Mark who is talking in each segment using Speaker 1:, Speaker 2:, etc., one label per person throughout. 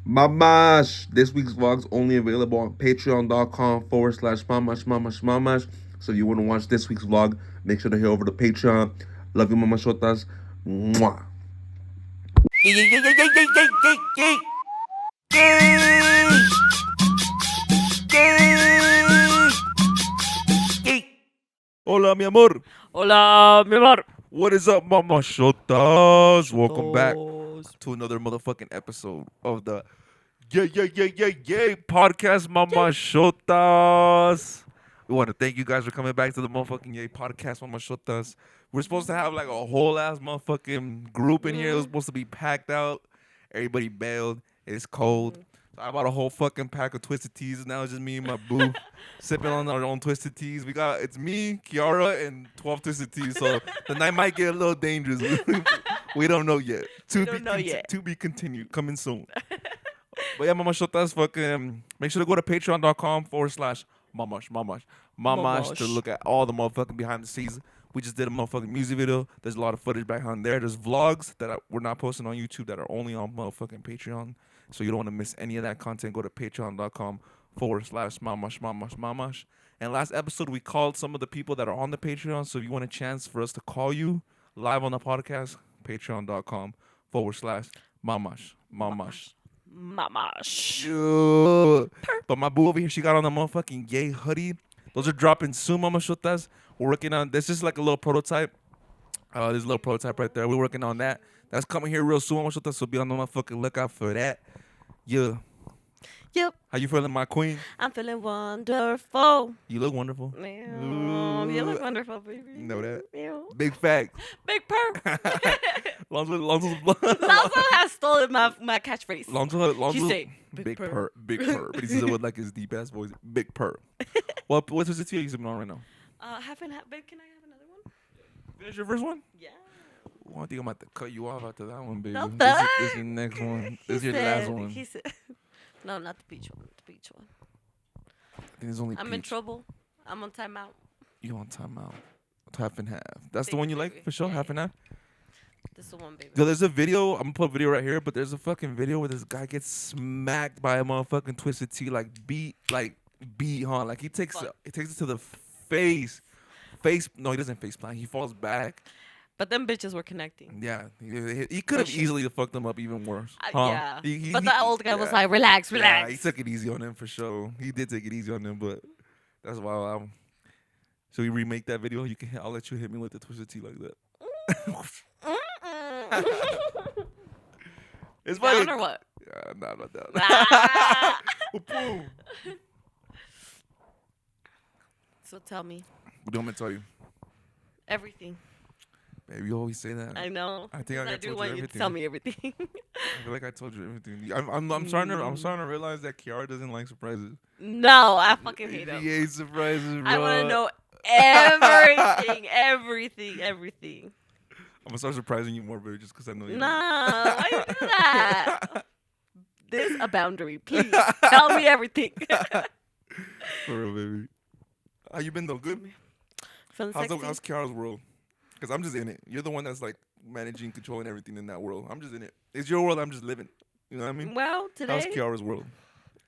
Speaker 1: Mamash. This week's vlog's only available on patreon.com/mamash. So if you want to watch this week's vlog, make sure to head over to Patreon. Love you, mamashotas. Mwah.
Speaker 2: Yeah, yeah, yeah, yeah, yeah, yeah, yeah, yeah, yeah, yeah.
Speaker 1: Hola, mi amor.
Speaker 2: Hola, mi amor.
Speaker 1: What is up, mamashotas? Welcome back
Speaker 2: Dos.
Speaker 1: to another motherfucking episode of the Yeah podcast, mamashotas. We want to thank you guys for coming back to the motherfucking Yay podcast, mamashotas. We're supposed to have like a whole ass motherfucking group in here. It was supposed to be packed out. Everybody bailed. It's cold. So I bought a whole fucking pack of Twisted Teas. Now it's just me and my boo sipping on our own Twisted Teas. It's me, Kiara, and 12 Twisted Teas. So the night might get a little dangerous. We don't know yet. To be continued. Coming soon. But yeah, Mama Shotas, fucking make sure to go to patreon.com/Mamash to look at all the motherfucking behind the scenes. We just did a motherfucking music video. There's a lot of footage behind there. There's vlogs that we're not posting on YouTube that are only on motherfucking Patreon. So you don't want to miss any of that content. Go to patreon.com/Mamash. And last episode, we called some of the people that are on the Patreon. So if you want a chance for us to call you live on the podcast, patreon.com/Mamash.
Speaker 2: Mamash.
Speaker 1: Yeah. But my boo over here, she got on the motherfucking Yay hoodie. Those are dropping soon, Mama Shotas. We're working on this. Is like a little prototype. There's a little prototype right there. We're working on that. That's coming here real soon, Mama Shotas. So be on the motherfucking lookout for that. Yeah.
Speaker 2: Yep.
Speaker 1: How you feeling, my queen?
Speaker 2: I'm feeling wonderful.
Speaker 1: You look wonderful.
Speaker 2: You look wonderful, baby.
Speaker 1: You know that?
Speaker 2: Ew.
Speaker 1: Big fact.
Speaker 2: Big purr.
Speaker 1: Lonso
Speaker 2: has stolen my catchphrase.
Speaker 1: Lonso.
Speaker 2: He say,
Speaker 1: Big purr. Big purr. But he says it with like his deep ass voice. Big purr. What's the tea you sipping on right now?
Speaker 2: Babe, can I have another one?
Speaker 1: Finish your first one?
Speaker 2: Yeah.
Speaker 1: Well, I think I'm about to cut you off after that one, baby.
Speaker 2: No,
Speaker 1: This is your next one. This is your last one.
Speaker 2: He said, no, not the peach one. The peach one.
Speaker 1: I think it's only
Speaker 2: I'm
Speaker 1: peach.
Speaker 2: in trouble. I'm on timeout.
Speaker 1: You on timeout. Half and half. That's the
Speaker 2: Thank
Speaker 1: one you
Speaker 2: you,
Speaker 1: like
Speaker 2: baby.
Speaker 1: for sure?
Speaker 2: Yeah,
Speaker 1: Half and half?
Speaker 2: This is the one, baby.
Speaker 1: Yo, there's a video. I'm gonna put a video right here, but there's a fucking video where this guy gets smacked by a motherfucking Twisted Tea, beat, huh? Like he takes it to the face. No, he doesn't face plant. He falls back.
Speaker 2: But them bitches were connecting.
Speaker 1: Yeah, he could have easily fucked them up even worse.
Speaker 2: Yeah. But the old guy was like, relax.
Speaker 1: Yeah, he took it easy on him for sure. He did take it easy on him, but that's why so we remake that video. I'll let you hit me with the Twisted Tea like that. It's funny.
Speaker 2: Down or what?
Speaker 1: Nah, not down.
Speaker 2: Ah.
Speaker 1: Boom.
Speaker 2: So tell me
Speaker 1: What do you want me to tell you?
Speaker 2: everything.
Speaker 1: Baby, you always say that.
Speaker 2: I know.
Speaker 1: I think I
Speaker 2: do
Speaker 1: told
Speaker 2: want
Speaker 1: you
Speaker 2: you to
Speaker 1: everything.
Speaker 2: tell me everything.
Speaker 1: I feel like I told you everything. I'm starting to realize that Kiara doesn't like surprises.
Speaker 2: No, I fucking hate
Speaker 1: She
Speaker 2: them.
Speaker 1: hates surprises, bro.
Speaker 2: I want to know everything.
Speaker 1: I'm gonna start surprising you more, baby, just because I know you.
Speaker 2: Nah, why you do that? There's a boundary. Please tell me everything.
Speaker 1: For real, baby. How you been though? Good.
Speaker 2: Feeling
Speaker 1: How's
Speaker 2: sexy?
Speaker 1: Kiara's world? Because I'm just in it. You're the one that's like managing, controlling everything in that world. I'm just in it. It's your world. I'm just living. You know what I mean?
Speaker 2: Well, today,
Speaker 1: How's Kiara's world?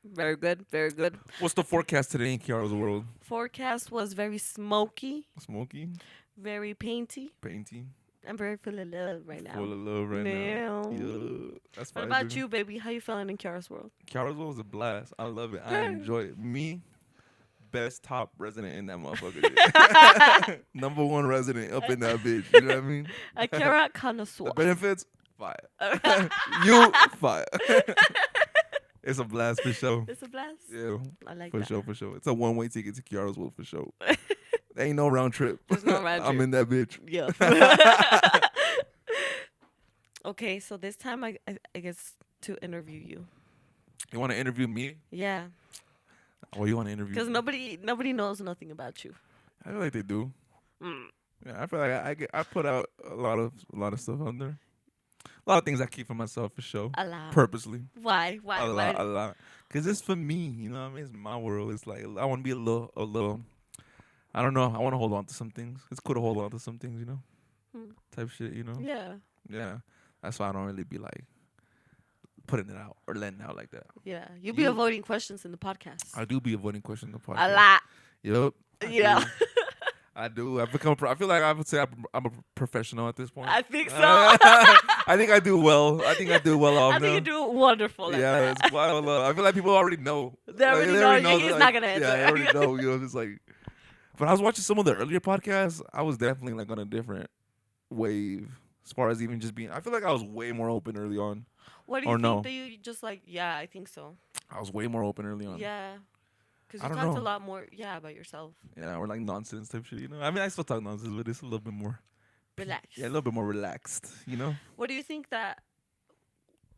Speaker 2: very good, very good.
Speaker 1: What's the forecast today in Kiara's world?
Speaker 2: Forecast was very smoky,
Speaker 1: Smoky,
Speaker 2: very painty.
Speaker 1: painting,
Speaker 2: I'm very full of love right now.
Speaker 1: full of love right now.
Speaker 2: Now.
Speaker 1: Yeah, that's
Speaker 2: What
Speaker 1: fine.
Speaker 2: about
Speaker 1: baby.
Speaker 2: you, baby? How you feeling in Kiara's world?
Speaker 1: Kiara's world was a blast. I love it. I enjoy it. Me, best top resident in that motherfucker. Number one resident up in that bitch. You know what I mean?
Speaker 2: A Kiara connoisseur.
Speaker 1: The benefits, fire. You, fire. It's a blast for sure.
Speaker 2: It's a blast.
Speaker 1: Yeah,
Speaker 2: I like
Speaker 1: for
Speaker 2: that.
Speaker 1: sure, for sure. It's a one-way ticket to Kiara's world for sure. There ain't no round trip.
Speaker 2: There's no round
Speaker 1: I'm
Speaker 2: trip.
Speaker 1: in that bitch.
Speaker 2: Yeah. Okay, so this time I guess to interview you.
Speaker 1: You want to interview me?
Speaker 2: Yeah,
Speaker 1: Or you want to interview?
Speaker 2: because nobody knows nothing about you.
Speaker 1: I feel like they do.
Speaker 2: Mm.
Speaker 1: Yeah, I feel like I put out a lot of stuff out there. A lot of things I keep for myself for sure.
Speaker 2: A lot.
Speaker 1: Purposely.
Speaker 2: Why?
Speaker 1: A lot. Cause it's for me, you know what I mean? It's my world. It's like I want to be a little. I don't know. I want to hold on to some things. It's cool to hold on to some things, you know,
Speaker 2: Hmm.
Speaker 1: type shit, you know.
Speaker 2: Yeah.
Speaker 1: Yeah. That's why I don't really be like putting it out or letting it out like that.
Speaker 2: Yeah, you'll be
Speaker 1: You-
Speaker 2: avoiding questions in the podcast.
Speaker 1: I do be avoiding questions in the
Speaker 2: A
Speaker 1: podcast.
Speaker 2: lot.
Speaker 1: Yep. I
Speaker 2: Yeah.
Speaker 1: do. I do. I've become. I feel like I would say I'm a professional at this point.
Speaker 2: I think so.
Speaker 1: I think I do well. I think I do well off
Speaker 2: I
Speaker 1: now.
Speaker 2: think you do wonderful at
Speaker 1: Yeah,
Speaker 2: that.
Speaker 1: it's quite a lot. I feel like people already know.
Speaker 2: They already know he's not gonna answer.
Speaker 1: Yeah, they already know. You know, it's like. But I was watching some of the earlier podcasts. I was definitely like on a different wave as far as even just being. I feel like I was way more open early on.
Speaker 2: What do you
Speaker 1: Or
Speaker 2: think
Speaker 1: no.
Speaker 2: that you just like? Yeah, I think so.
Speaker 1: I was way more open early on.
Speaker 2: Yeah, because
Speaker 1: I
Speaker 2: you
Speaker 1: don't
Speaker 2: talked
Speaker 1: know.
Speaker 2: a lot more. Yeah, about yourself.
Speaker 1: Yeah, or like nonsense type shit. You know, I mean, I still talk nonsense, but it's a little bit more.
Speaker 2: Relax.
Speaker 1: Yeah, a little bit more relaxed. You know.
Speaker 2: What do you think that?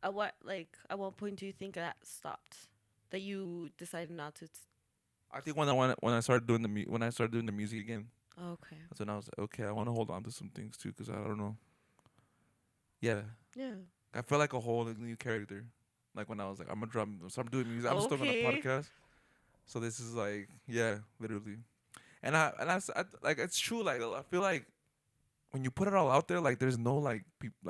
Speaker 2: At what point do you think that stopped? That you decided not to.
Speaker 1: I think when I started doing the music again,
Speaker 2: Okay.
Speaker 1: that's when I was like, okay, I want to hold on to some things too, because I don't know. Yeah,
Speaker 2: Yeah.
Speaker 1: I felt like a whole new character. Like when I was like, I'm gonna so I'm doing music. I'm still on a
Speaker 2: Okay.
Speaker 1: podcast. So this is like, yeah, literally. And I like it's true. Like I feel like when you put it all out there, like there's no like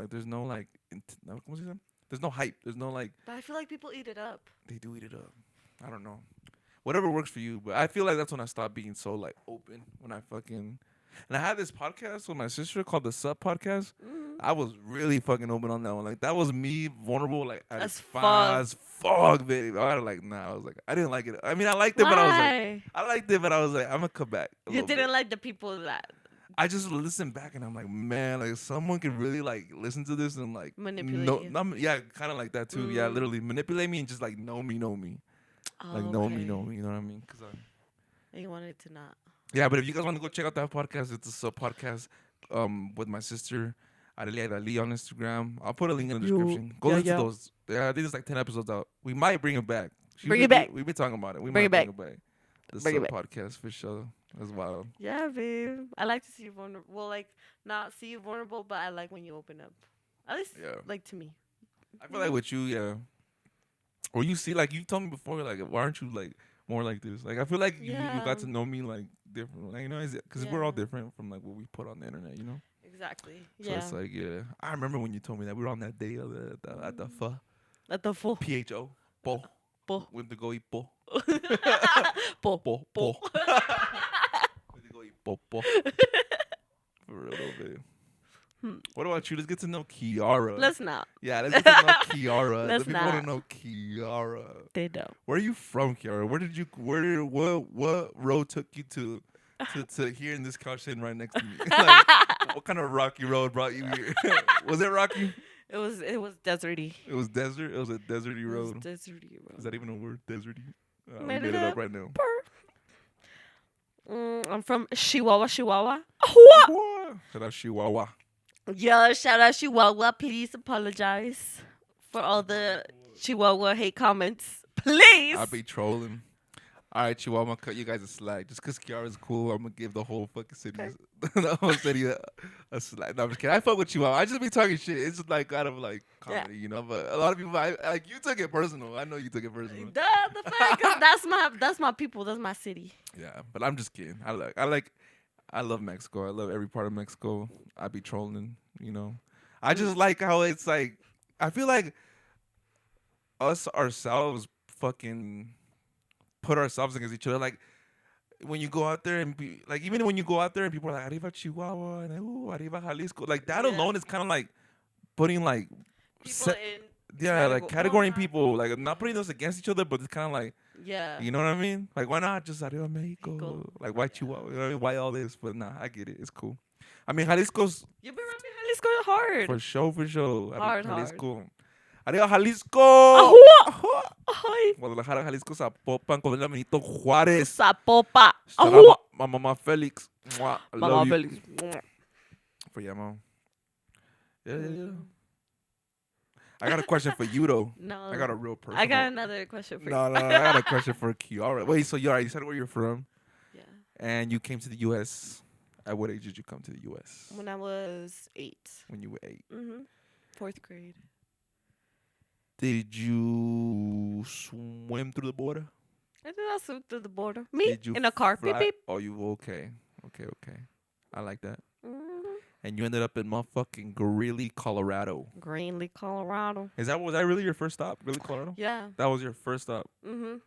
Speaker 1: there's no like there's no hype. There's no like
Speaker 2: But I feel like people eat it up.
Speaker 1: they do eat it up. I don't know. Whatever works for you, but I feel like that's when I stopped being so like open. When I fucking and I had this podcast with my sister called the Sub Podcast. I was really fucking open on that one. Like that was me vulnerable, like
Speaker 2: As fuck.
Speaker 1: as fuck, baby. I was like, nah. I was like, I didn't like it. I mean, I liked it, but I was like,
Speaker 2: Why?
Speaker 1: I liked it, but I was like, I'm gonna come back. a
Speaker 2: You
Speaker 1: little
Speaker 2: didn't
Speaker 1: bit.
Speaker 2: like the people that
Speaker 1: I just listened back and I'm like, man, like someone could really like listen to this and like
Speaker 2: Manipulate you.
Speaker 1: yeah, kind of like that too. Yeah,
Speaker 2: Mm.
Speaker 1: literally manipulate me and just like know me, like know me. You know what I mean? Because
Speaker 2: You wanted to not.
Speaker 1: yeah, but if you guys want to go check out that podcast, it's a Sub Podcast with my sister. Ali on Instagram. I'll put a link in the description. Go listen to those. Yeah, I think it's like 10 episodes out. We might bring it back.
Speaker 2: Bring it back.
Speaker 1: We've been talking about it. We
Speaker 2: Bring
Speaker 1: might
Speaker 2: it
Speaker 1: bring it back. The
Speaker 2: Bring it
Speaker 1: Sub
Speaker 2: back.
Speaker 1: Podcast for sure. That's wild.
Speaker 2: Yeah, babe. I like to see you vulnerable. Well, like not see you vulnerable, but I like when you open up. At least,
Speaker 1: Yeah.
Speaker 2: like to me.
Speaker 1: I feel like with you, yeah. Or you see, like you told me before, like why aren't you like more like this? Like I feel like you
Speaker 2: Yeah.
Speaker 1: got to know me like different. Like, you know, because we're all
Speaker 2: Yeah.
Speaker 1: different from like what we put on the internet. You know.
Speaker 2: Exactly.
Speaker 1: So
Speaker 2: Yeah.
Speaker 1: it's like yeah. I remember when you told me that we were on that date at the
Speaker 2: At the full.
Speaker 1: PHO. Po.
Speaker 2: Po.
Speaker 1: Went to go eat po.
Speaker 2: Po.
Speaker 1: Po. Po. Went to go eat po. Po. For a little bit. What about you? Let's get to know Kiara.
Speaker 2: Let's not.
Speaker 1: Yeah, let's get to know Kiara.
Speaker 2: Let's
Speaker 1: The people want
Speaker 2: not.
Speaker 1: to know Kiara.
Speaker 2: They don't.
Speaker 1: Where are you from, Kiara? What road took you to here in this couch sitting right next to me? Like, what kind of rocky road brought you here? Was it rocky?
Speaker 2: It was deserty.
Speaker 1: It was desert. It was a deserty
Speaker 2: It was
Speaker 1: road.
Speaker 2: deserty road.
Speaker 1: Is that even a word? Deserty. I'm
Speaker 2: Made
Speaker 1: made
Speaker 2: it
Speaker 1: it up
Speaker 2: up.
Speaker 1: right now.
Speaker 2: I'm from Chihuahua.
Speaker 1: Shout out Chihuahua.
Speaker 2: Yeah, shout out Chihuahua. Please apologize for all the Chihuahua hate comments. Please.
Speaker 1: I'll be trolling. All right, Chihuahua, I'm gonna cut you guys a slack. Just because Kiara's cool, I'm gonna give the whole fucking city, the whole city a slack. No, I'm just kidding. I fuck with Chihuahua. I just be talking shit. It's just like out of like comedy, you know. But a lot of people, like you took it personal. I know you took it personal.
Speaker 2: Duh, the fact, 'cause that's my people. That's my city.
Speaker 1: Yeah, but I'm just kidding. I love Mexico. I love every part of Mexico. I be trolling, you know. I just like how it's like. I feel like us ourselves fucking put ourselves against each other. Like when you go out there and be like, even when you go out there and people are like Arriba Chihuahua and ooh Arriba Jalisco, like that
Speaker 2: Yeah.
Speaker 1: alone is kind of like putting like
Speaker 2: People in.
Speaker 1: like categorizing people, like not putting us against each other, but it's kind of like,
Speaker 2: Yeah.
Speaker 1: you know what I mean? Like why not just Arriba Mexico?
Speaker 2: Mexico.
Speaker 1: Like why Chihuahua? You know what I mean? Why all this? But nah, I get it. It's cool. I mean Jalisco's
Speaker 2: You've been rapping Jalisco hard.
Speaker 1: for sure.
Speaker 2: Hard.
Speaker 1: Jalisco. Arriba Jalisco.
Speaker 2: Ahua. Ay.
Speaker 1: Guadalajara, Jalisco, Zapopan, con el Benito Juárez.
Speaker 2: Zapopa.
Speaker 1: Shout
Speaker 2: Ahua.
Speaker 1: out my mama Felix. Mwah, I
Speaker 2: Mama
Speaker 1: love you.
Speaker 2: Felix.
Speaker 1: For your mom. Yeah. I got a question for you though.
Speaker 2: No.
Speaker 1: I got a real person.
Speaker 2: I got another question for
Speaker 1: No, I got a question for Kiara. Wait, so you said where you're from,
Speaker 2: you. Yeah.
Speaker 1: and you came to the U.S. At what age did you come to the U.S.?
Speaker 2: When I was 8.
Speaker 1: When you were 8.
Speaker 2: Mm-hmm. 4th grade.
Speaker 1: Did you swim through the border?
Speaker 2: I did not swim through the border. Me
Speaker 1: Did you
Speaker 2: in a car. Beep
Speaker 1: fly-
Speaker 2: beep.
Speaker 1: Oh, you okay? Okay. I like that.
Speaker 2: Mm-hmm.
Speaker 1: and you ended up in motherfucking Greeley, Colorado.
Speaker 2: Greenlee, Colorado.
Speaker 1: Was that really your first stop? Really, Colorado?
Speaker 2: Yeah.
Speaker 1: That was your first stop.
Speaker 2: Mhm.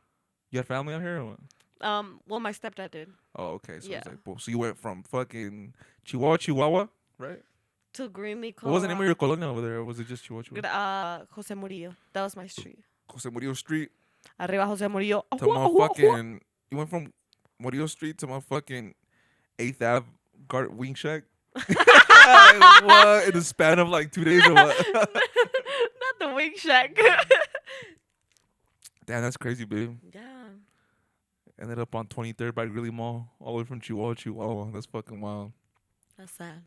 Speaker 1: You had family out here or what?
Speaker 2: Well, my stepdad did.
Speaker 1: Oh, okay. So
Speaker 2: Yeah.
Speaker 1: it's like, so you went from fucking Chihuahua, right?
Speaker 2: To Greenlee,
Speaker 1: What was the name of your
Speaker 2: Colorado.
Speaker 1: colonia over there? Or was it just Chihuahua?
Speaker 2: Jose Murillo. That was my street.
Speaker 1: Jose Murillo Street
Speaker 2: Arriba Jose Murillo.
Speaker 1: to motherfucking. You went from Murillo Street to motherfucking 8th Ave Wing Shack. What? In the span of like 2 days or what?
Speaker 2: Not the Wing Shack.
Speaker 1: Damn, that's crazy, babe.
Speaker 2: Yeah.
Speaker 1: Ended up on 23rd by Greeley Mall, all the way from Chihuahua. That's fucking wild.
Speaker 2: That's sad.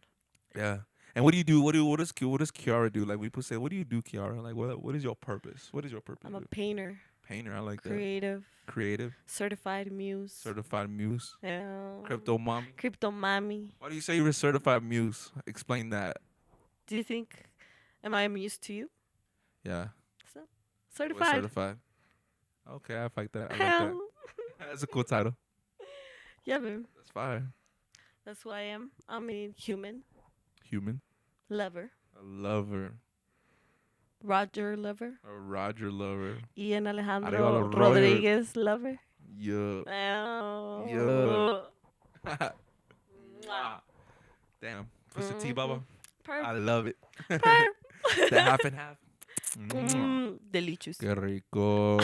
Speaker 1: Yeah. And what do you do? What does Kiara do? Like, we people say, what do you do, Kiara? Like, what is your purpose? What is your purpose?
Speaker 2: I'm a painter.
Speaker 1: Painter. I like that.
Speaker 2: Creative.
Speaker 1: Creative.
Speaker 2: Certified muse.
Speaker 1: Certified muse.
Speaker 2: Yeah.
Speaker 1: Crypto mom.
Speaker 2: Crypto mommy.
Speaker 1: Why do you say you're a certified muse? Explain that.
Speaker 2: Do you think, am I a muse to you?
Speaker 1: Yeah.
Speaker 2: So,
Speaker 1: We're
Speaker 2: certified.
Speaker 1: certified. Okay, I like that. I like that. That's a cool title.
Speaker 2: Yeah, babe.
Speaker 1: That's fine.
Speaker 2: That's who I am. I'm a human.
Speaker 1: Human.
Speaker 2: Lover.
Speaker 1: A lover.
Speaker 2: Roger lover.
Speaker 1: A Roger lover.
Speaker 2: Ian
Speaker 1: Arriba
Speaker 2: Alejandro
Speaker 1: los
Speaker 2: Rodriguez lover.
Speaker 1: Yeah.
Speaker 2: Oh.
Speaker 1: Yeah.
Speaker 2: Mwah.
Speaker 1: Damn. Pussy T, Bubba.
Speaker 2: Purr.
Speaker 1: I love it.
Speaker 2: Purr.
Speaker 1: That half and half.
Speaker 2: Delicious.
Speaker 1: Qué rico.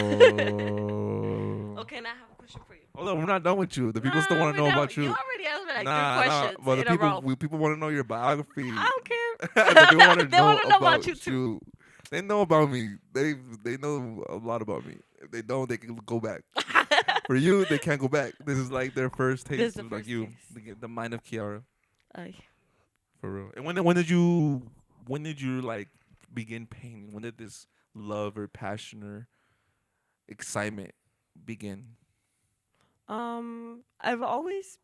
Speaker 2: Okay, now I have a question for you.
Speaker 1: Hold on, we're not done with you. The people still want to know about you.
Speaker 2: You already asked me like
Speaker 1: Nah,
Speaker 2: three questions
Speaker 1: but
Speaker 2: in a row.
Speaker 1: people want to know your biography.
Speaker 2: I don't care.
Speaker 1: They want to
Speaker 2: They
Speaker 1: know,
Speaker 2: wanna know about
Speaker 1: about
Speaker 2: you too.
Speaker 1: They know about me. They know a lot about me. If they don't, they can go back. For you, they can't go back. This is like their first
Speaker 2: This
Speaker 1: taste
Speaker 2: is the
Speaker 1: of like
Speaker 2: first
Speaker 1: you,
Speaker 2: taste.
Speaker 1: the mind of Kiara,
Speaker 2: Ay.
Speaker 1: for real. And when did you like begin painting? When did this love or passion or excitement begin?
Speaker 2: I've always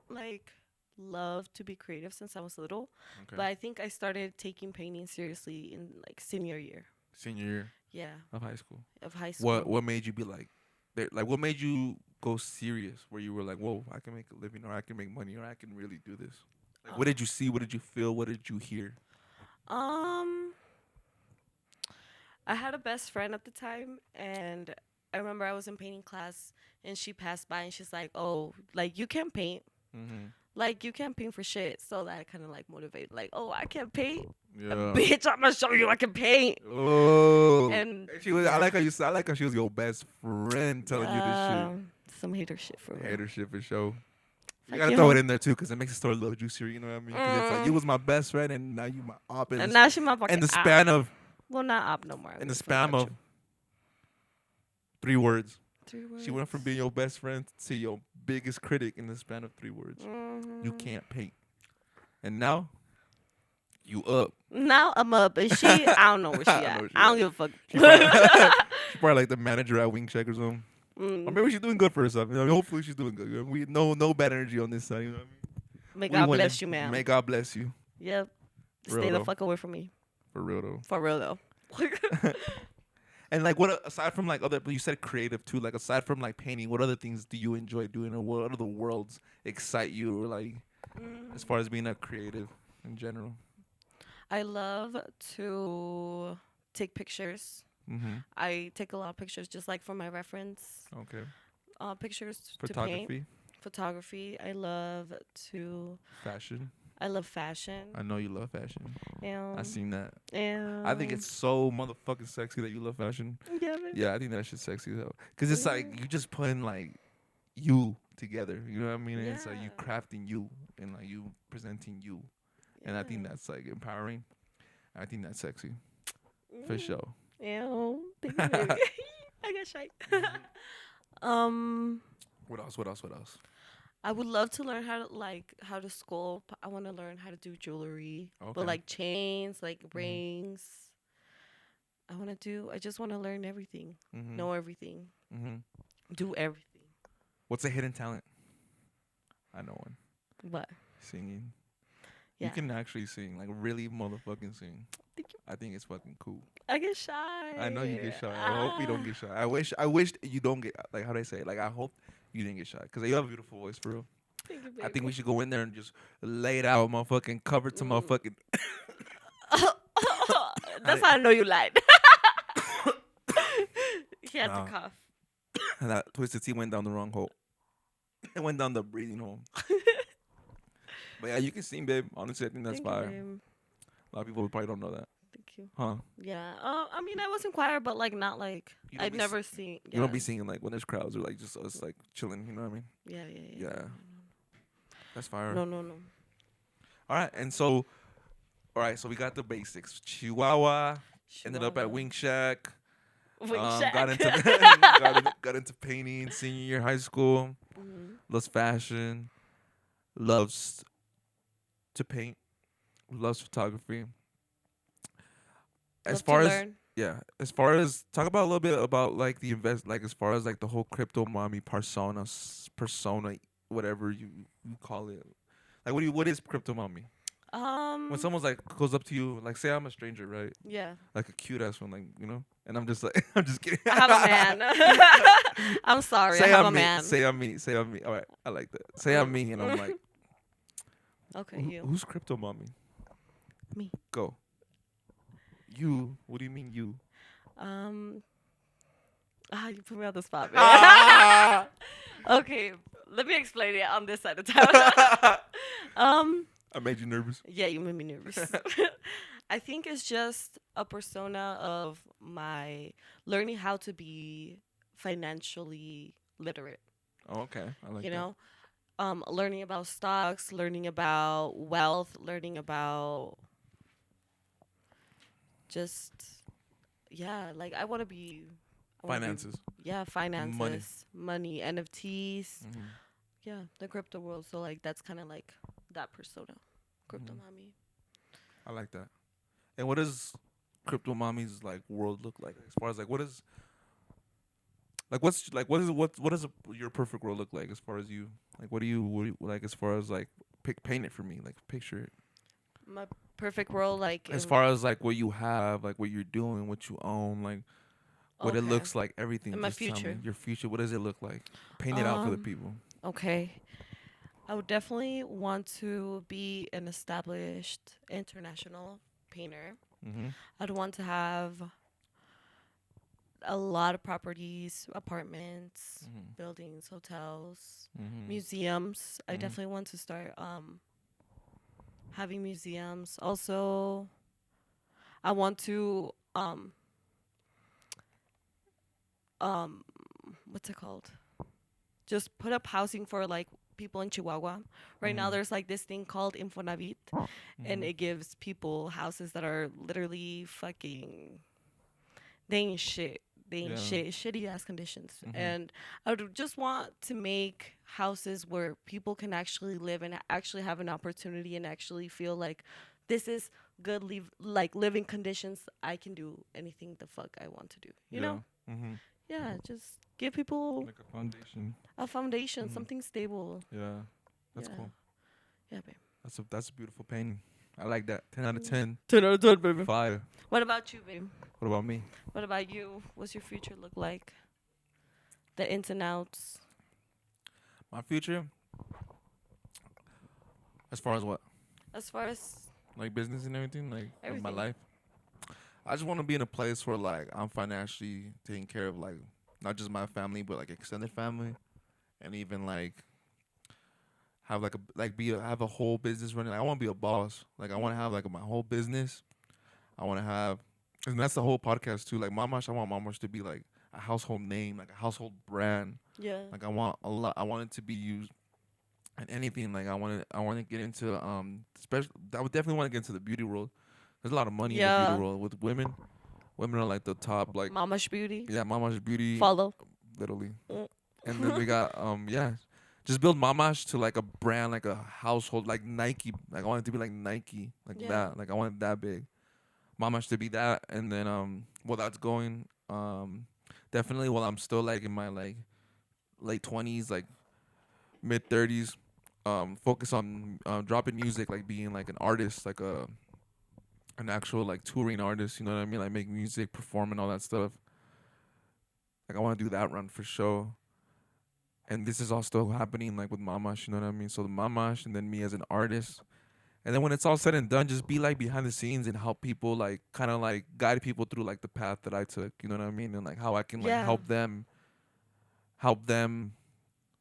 Speaker 2: like loved to be creative since I was little,
Speaker 1: Okay.
Speaker 2: but I think I started taking painting seriously in like senior year.
Speaker 1: Senior year
Speaker 2: Yeah,
Speaker 1: of high school.
Speaker 2: of high school.
Speaker 1: What made you be like, what made you go serious? Where you were like, whoa, I can make a living, or I can make money, or I can really do this. Like, what did you see? What did you feel? What did you hear?
Speaker 2: I had a best friend at the time, and I remember I was in painting class, and she passed by, and she's like, "Oh, like you can paint."
Speaker 1: Mm-hmm.
Speaker 2: Like you can't paint for shit, so that kind of like motivated. Like, oh, I can paint,
Speaker 1: Yeah.
Speaker 2: bitch. I'm gonna show you I can paint.
Speaker 1: Oh.
Speaker 2: And
Speaker 1: she was. I like how you said. I like how she was your best friend telling you
Speaker 2: yeah,
Speaker 1: this
Speaker 2: some hater shit for
Speaker 1: shit.
Speaker 2: real.
Speaker 1: Hater shit for sure. You
Speaker 2: Fuck
Speaker 1: gotta
Speaker 2: you,
Speaker 1: throw
Speaker 2: hoe.
Speaker 1: it in there too, cause it makes the story a little juicier. You know what I mean? 'Cause it's like you was my best friend, and now you my op.
Speaker 2: And now she my fucking
Speaker 1: In the
Speaker 2: op.
Speaker 1: span of
Speaker 2: Well, not op no more.
Speaker 1: in the span of 3 words,
Speaker 2: 3 words.
Speaker 1: she went from being your best friend to your biggest critic in the span of 3 words.
Speaker 2: Mm-hmm.
Speaker 1: You can't paint, and now you up.
Speaker 2: Now I'm up, and she, I don't know where she
Speaker 1: I don't know
Speaker 2: at.
Speaker 1: where she
Speaker 2: I don't
Speaker 1: at.
Speaker 2: give a fuck.
Speaker 1: She's probably like the manager at Wing Check or something. Or maybe she's doing good for herself. You know, hopefully she's doing good. We no bad energy on this side. You know what I mean?
Speaker 2: May
Speaker 1: We
Speaker 2: God
Speaker 1: winning.
Speaker 2: bless you, man.
Speaker 1: May God bless you.
Speaker 2: Yep.
Speaker 1: Real
Speaker 2: Stay the
Speaker 1: though.
Speaker 2: fuck away from me.
Speaker 1: For real though.
Speaker 2: For real though.
Speaker 1: And like, what aside from like other, you said creative too. Like aside from like painting, what other things do you enjoy doing, or what other worlds excite you, or like as far as being a creative in general?
Speaker 2: I love to take pictures.
Speaker 1: Mm-hmm.
Speaker 2: I take a lot of pictures just like for my reference.
Speaker 1: Okay.
Speaker 2: Pictures to paint.
Speaker 1: Photography,
Speaker 2: Photography. I love
Speaker 1: fashion.
Speaker 2: fashion.
Speaker 1: I know you love fashion.
Speaker 2: And,
Speaker 1: I seen that.
Speaker 2: and
Speaker 1: I think it's so motherfucking sexy that you love fashion.
Speaker 2: yeah, man.
Speaker 1: Yeah, I think that shit's sexy though, cause it's like you just putting like you together. You know what I mean? And it's like you
Speaker 2: Yeah.
Speaker 1: crafting you and like you presenting you, and I think that's like empowering. I think that's sexy for sure.
Speaker 2: Yeah. Thank you, baby. I got shy.
Speaker 1: What else? What else? What else?
Speaker 2: I would love to learn how to sculpt. I want to learn how to do jewelry,
Speaker 1: Okay.
Speaker 2: but like chains, like rings. I just want to learn everything,
Speaker 1: Mm-hmm.
Speaker 2: know everything,
Speaker 1: Mm-hmm.
Speaker 2: do everything.
Speaker 1: What's a hidden talent? I know one.
Speaker 2: But
Speaker 1: Singing.
Speaker 2: yeah,
Speaker 1: You can actually sing, like really motherfucking sing.
Speaker 2: Thank you.
Speaker 1: I think it's fucking cool.
Speaker 2: I get shy.
Speaker 1: I know you get shy. I hope you don't get shy. I wish you don't get, like, how do I say it? Like, I hope you didn't get shy, because you have a beautiful voice, for real.
Speaker 2: Thank you,
Speaker 1: I
Speaker 2: babe.
Speaker 1: think we should go in there and just lay it out, motherfucking cover to
Speaker 2: Mm.
Speaker 1: motherfucking.
Speaker 2: That's how I know you lied. He had to
Speaker 1: Nah,
Speaker 2: cough.
Speaker 1: that twisted tea went down the wrong hole. It went down the breathing hole. But yeah, you can sing, babe. Honestly, I think that's
Speaker 2: Thank you,
Speaker 1: fire.
Speaker 2: babe.
Speaker 1: A lot of people probably don't know that,
Speaker 2: Thank you.
Speaker 1: huh?
Speaker 2: Yeah. I mean, I was in choir, but like not like
Speaker 1: You don't
Speaker 2: I'd
Speaker 1: be
Speaker 2: never seen.
Speaker 1: you
Speaker 2: Yeah.
Speaker 1: don't be singing like when there's crowds or like just us like chilling. You know what I mean?
Speaker 2: Yeah. Yeah. Yeah.
Speaker 1: Yeah, that's fire.
Speaker 2: No. No. No.
Speaker 1: All right, and so all right, so we got the basics. Chihuahua ended up at
Speaker 2: Chihuahua.
Speaker 1: Wing Shack.
Speaker 2: Wing
Speaker 1: Got
Speaker 2: Shack.
Speaker 1: into got into painting senior year high school.
Speaker 2: Mhm.
Speaker 1: Loves fashion. Loves to paint. Loves photography. As
Speaker 2: Love to
Speaker 1: far as
Speaker 2: learn.
Speaker 1: yeah, as far as talk about a little bit about like the invest, like as far as like the whole crypto mommy persona, whatever you call it. Like what is crypto mommy? When someone's like goes up to you, like say I'm a stranger, right?
Speaker 2: Yeah.
Speaker 1: Like a cute ass one, like and I'm just like I'm just kidding.
Speaker 2: I have a man. I'm sorry. I
Speaker 1: Say
Speaker 2: have a
Speaker 1: I'm me.
Speaker 2: man.
Speaker 1: Say I'm me. Say I'm me. All right, I like that. Say I'm me, and I'm like,
Speaker 2: Okay, you.
Speaker 1: who's crypto mommy?
Speaker 2: Me.
Speaker 1: Go. You. What do you mean you?
Speaker 2: Um. You put me on the spot, man.
Speaker 1: Ah!
Speaker 2: Okay, let me explain it on this side of town.
Speaker 1: I made you nervous.
Speaker 2: Yeah, you made me nervous. I think it's just a persona of my learning how to be financially literate.
Speaker 1: Oh, okay. I like
Speaker 2: You
Speaker 1: that.
Speaker 2: know, learning about stocks, learning about wealth, learning about just yeah. Like I wanna be
Speaker 1: Finances.
Speaker 2: yeah,
Speaker 1: Money.
Speaker 2: finances, money, NFTs,
Speaker 1: Hmm.
Speaker 2: yeah, the crypto world. So like that's kind of like that persona, crypto
Speaker 1: Mhm.
Speaker 2: mommy.
Speaker 1: I like that. And what does crypto mommy's like world look like? As far as like what does your perfect world look like as far as you like what do you like as far as like paint it for me like picture it
Speaker 2: My perfect world, like
Speaker 1: as
Speaker 2: in,
Speaker 1: far as like what you have like what you're doing what you own like what it
Speaker 2: okay,
Speaker 1: looks like everything
Speaker 2: in my
Speaker 1: just tell me
Speaker 2: future.
Speaker 1: your future what does it look like paint it out for the
Speaker 2: Um,
Speaker 1: people.
Speaker 2: okay, I would definitely want to be an established international painter.
Speaker 1: Mm-hmm.
Speaker 2: I'd want to have a lot of properties, apartments,
Speaker 1: Mm-hmm.
Speaker 2: buildings, hotels,
Speaker 1: Mm-hmm.
Speaker 2: museums. I
Speaker 1: Mm-hmm.
Speaker 2: definitely want to start having museums. Also, I want to um what's it called? Just put up housing for like people in Chihuahua. Right now
Speaker 1: Mm-hmm.
Speaker 2: there's like this thing called Infonavit and
Speaker 1: Mm-hmm.
Speaker 2: it gives people houses that are literally fucking they ain't shit. They ain't
Speaker 1: Yeah.
Speaker 2: shit, shitty ass conditions.
Speaker 1: Mm-hmm.
Speaker 2: And I would just want to make houses where people can actually live and actually have an opportunity and actually feel like this is good like living conditions. I can do anything the fuck I want to do. You
Speaker 1: Yeah.
Speaker 2: know?
Speaker 1: Mm-hmm.
Speaker 2: Yeah, just give people
Speaker 1: Like a foundation.
Speaker 2: a foundation,
Speaker 1: Mm-hmm.
Speaker 2: something stable.
Speaker 1: Yeah, that's
Speaker 2: Yeah.
Speaker 1: cool.
Speaker 2: Yeah, babe.
Speaker 1: That's a beautiful painting. I like that. 10 out of 10.
Speaker 2: 10 out of 10, baby.
Speaker 1: Fire.
Speaker 2: What about you, babe?
Speaker 1: What about me?
Speaker 2: What about you? What's your future look like? The ins and outs.
Speaker 1: My future, as far as what?
Speaker 2: As far as
Speaker 1: Like business and everything, like my
Speaker 2: everything.
Speaker 1: life. I just want to be in a place where like I'm financially taking care of like not just my family but like extended family, and even like have like a like be a, have a whole business running. Like, I want to be a boss. Like I want to have like my whole business. I want to have, and that's the whole podcast too. Like Mamash, I want Mamash to be like a household name, like a household brand.
Speaker 2: Yeah.
Speaker 1: Like I want a lot. I want it to be used in anything. Like I want to get into special. I would definitely want to get into the beauty world. There's a lot of money in the beauty
Speaker 2: Yeah.
Speaker 1: world with women. Women are like the top. Like
Speaker 2: Mamash Beauty.
Speaker 1: yeah, Mamash beauty,
Speaker 2: Follow.
Speaker 1: literally.
Speaker 2: Mm.
Speaker 1: And then we got yeah, just build Mamash to like a brand, like a household, like Nike. Like I want it to be like Nike, like
Speaker 2: Yeah.
Speaker 1: that. Like I want it that big. Mamash to be that, and then while that's going, definitely while I'm still like in my like late 20s, like mid 30s, focus on dropping music, like being like an artist, like an actual like touring artist. You know what I mean? Like make music, perform, and all that stuff. Like I want to do that run for sure. and this is all still happening like with Mamash, you know what I mean? So the Mamash and then me as an artist. And then when it's all said and done, just be like behind the scenes and help people, like kind of like guide people through like the path that I took, you know what I mean? And like how I can like
Speaker 2: Yeah.
Speaker 1: help them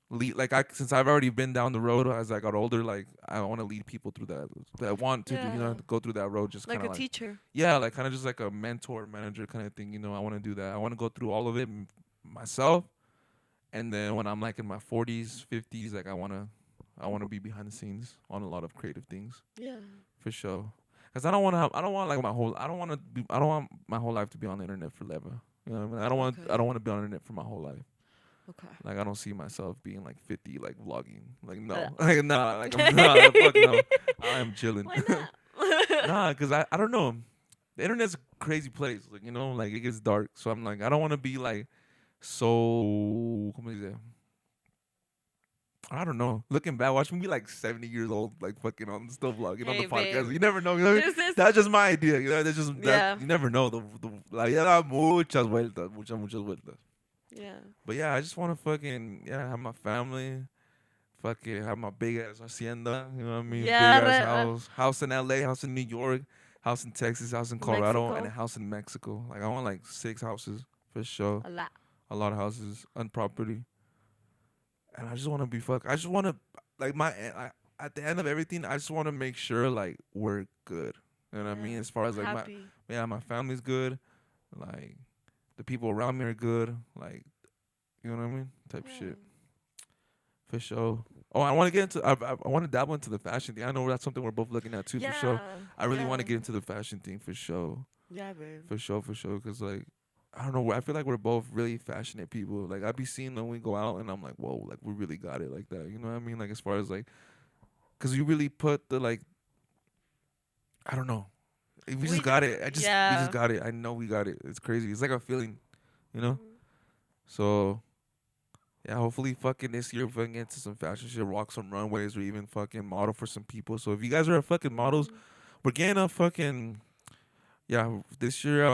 Speaker 1: lead. Like I, since I've already been down the road as I got older, like I want to lead people through that want to do, you know,
Speaker 2: Yeah.
Speaker 1: to go through that road, just
Speaker 2: Like
Speaker 1: kind
Speaker 2: a
Speaker 1: of like,
Speaker 2: teacher.
Speaker 1: yeah, like kind of just like a mentor, manager kind of thing, you know. I want to do that. I want to go through all of it myself, and then when I'm like in my 40s, 50s, like I want to be behind the scenes on a lot of creative things
Speaker 2: Yeah.
Speaker 1: for sure. Cause I don't want like I don't want my whole life to be on the internet forever. You know what I mean? I
Speaker 2: Okay.
Speaker 1: don't want to be on the internet for my whole life.
Speaker 2: Okay.
Speaker 1: Like I don't see myself being like 50, like vlogging. Like
Speaker 2: Uh,
Speaker 1: no, like nah, like I'm nah, fuck no. I am chilling.
Speaker 2: Why not?
Speaker 1: Nah, cause I don't know. The internet's a crazy place. Like you know, like it gets dark. So I'm like I don't want to be like so. ¿Cómo se dice? I don't know. Looking back, watch me be like 70 years old, like fucking on still vlogging on the
Speaker 2: Hey,
Speaker 1: podcast.
Speaker 2: babe.
Speaker 1: You never know. You know
Speaker 2: There's this.
Speaker 1: that's just my idea. You know, that's just that
Speaker 2: Yeah.
Speaker 1: you never know. The like ya da muchas vueltas, muchas vueltas.
Speaker 2: Yeah.
Speaker 1: But yeah, I just want to fucking have my family, fucking have my big ass hacienda. You know what I mean? Big
Speaker 2: Yeah.
Speaker 1: ass house in L.A., house in New York, house in Texas, house in Colorado, and a
Speaker 2: Mexico.
Speaker 1: house in Mexico. Like I want like 6 houses for sure.
Speaker 2: A lot.
Speaker 1: A lot of houses on property. And I just want to be fuck. I just want to like at the end of everything. I just want to make sure like we're good. You know what I
Speaker 2: Yeah.
Speaker 1: mean? As far as like
Speaker 2: Happy.
Speaker 1: my family's good. Like the people around me are good. Like you know what I mean? Type
Speaker 2: Yeah.
Speaker 1: shit for sure. Oh, I want to get into. I want to dabble into the fashion thing. I know that's something we're both looking at too for sure.
Speaker 2: Yeah.
Speaker 1: I really want
Speaker 2: Yeah.
Speaker 1: to get into the fashion thing for sure.
Speaker 2: Yeah, babe.
Speaker 1: For sure. Cause like I don't know. I feel like we're both really passionate people. Like I be seeing when we go out, and I'm like, whoa, like we really got it like that. You know what I mean? Like as far as like, cause you really put the like, I don't know. We
Speaker 2: We
Speaker 1: just
Speaker 2: do.
Speaker 1: got it. We just
Speaker 2: Yeah.
Speaker 1: got it. I know we got it. It's crazy. It's like a feeling, you know.
Speaker 2: Mhm.
Speaker 1: So yeah, hopefully fucking this year we can get into some fashion shit, walk some runways, or even fucking model for some people. So if you guys are fucking models,
Speaker 2: Mhm.
Speaker 1: we're getting a fucking yeah this year.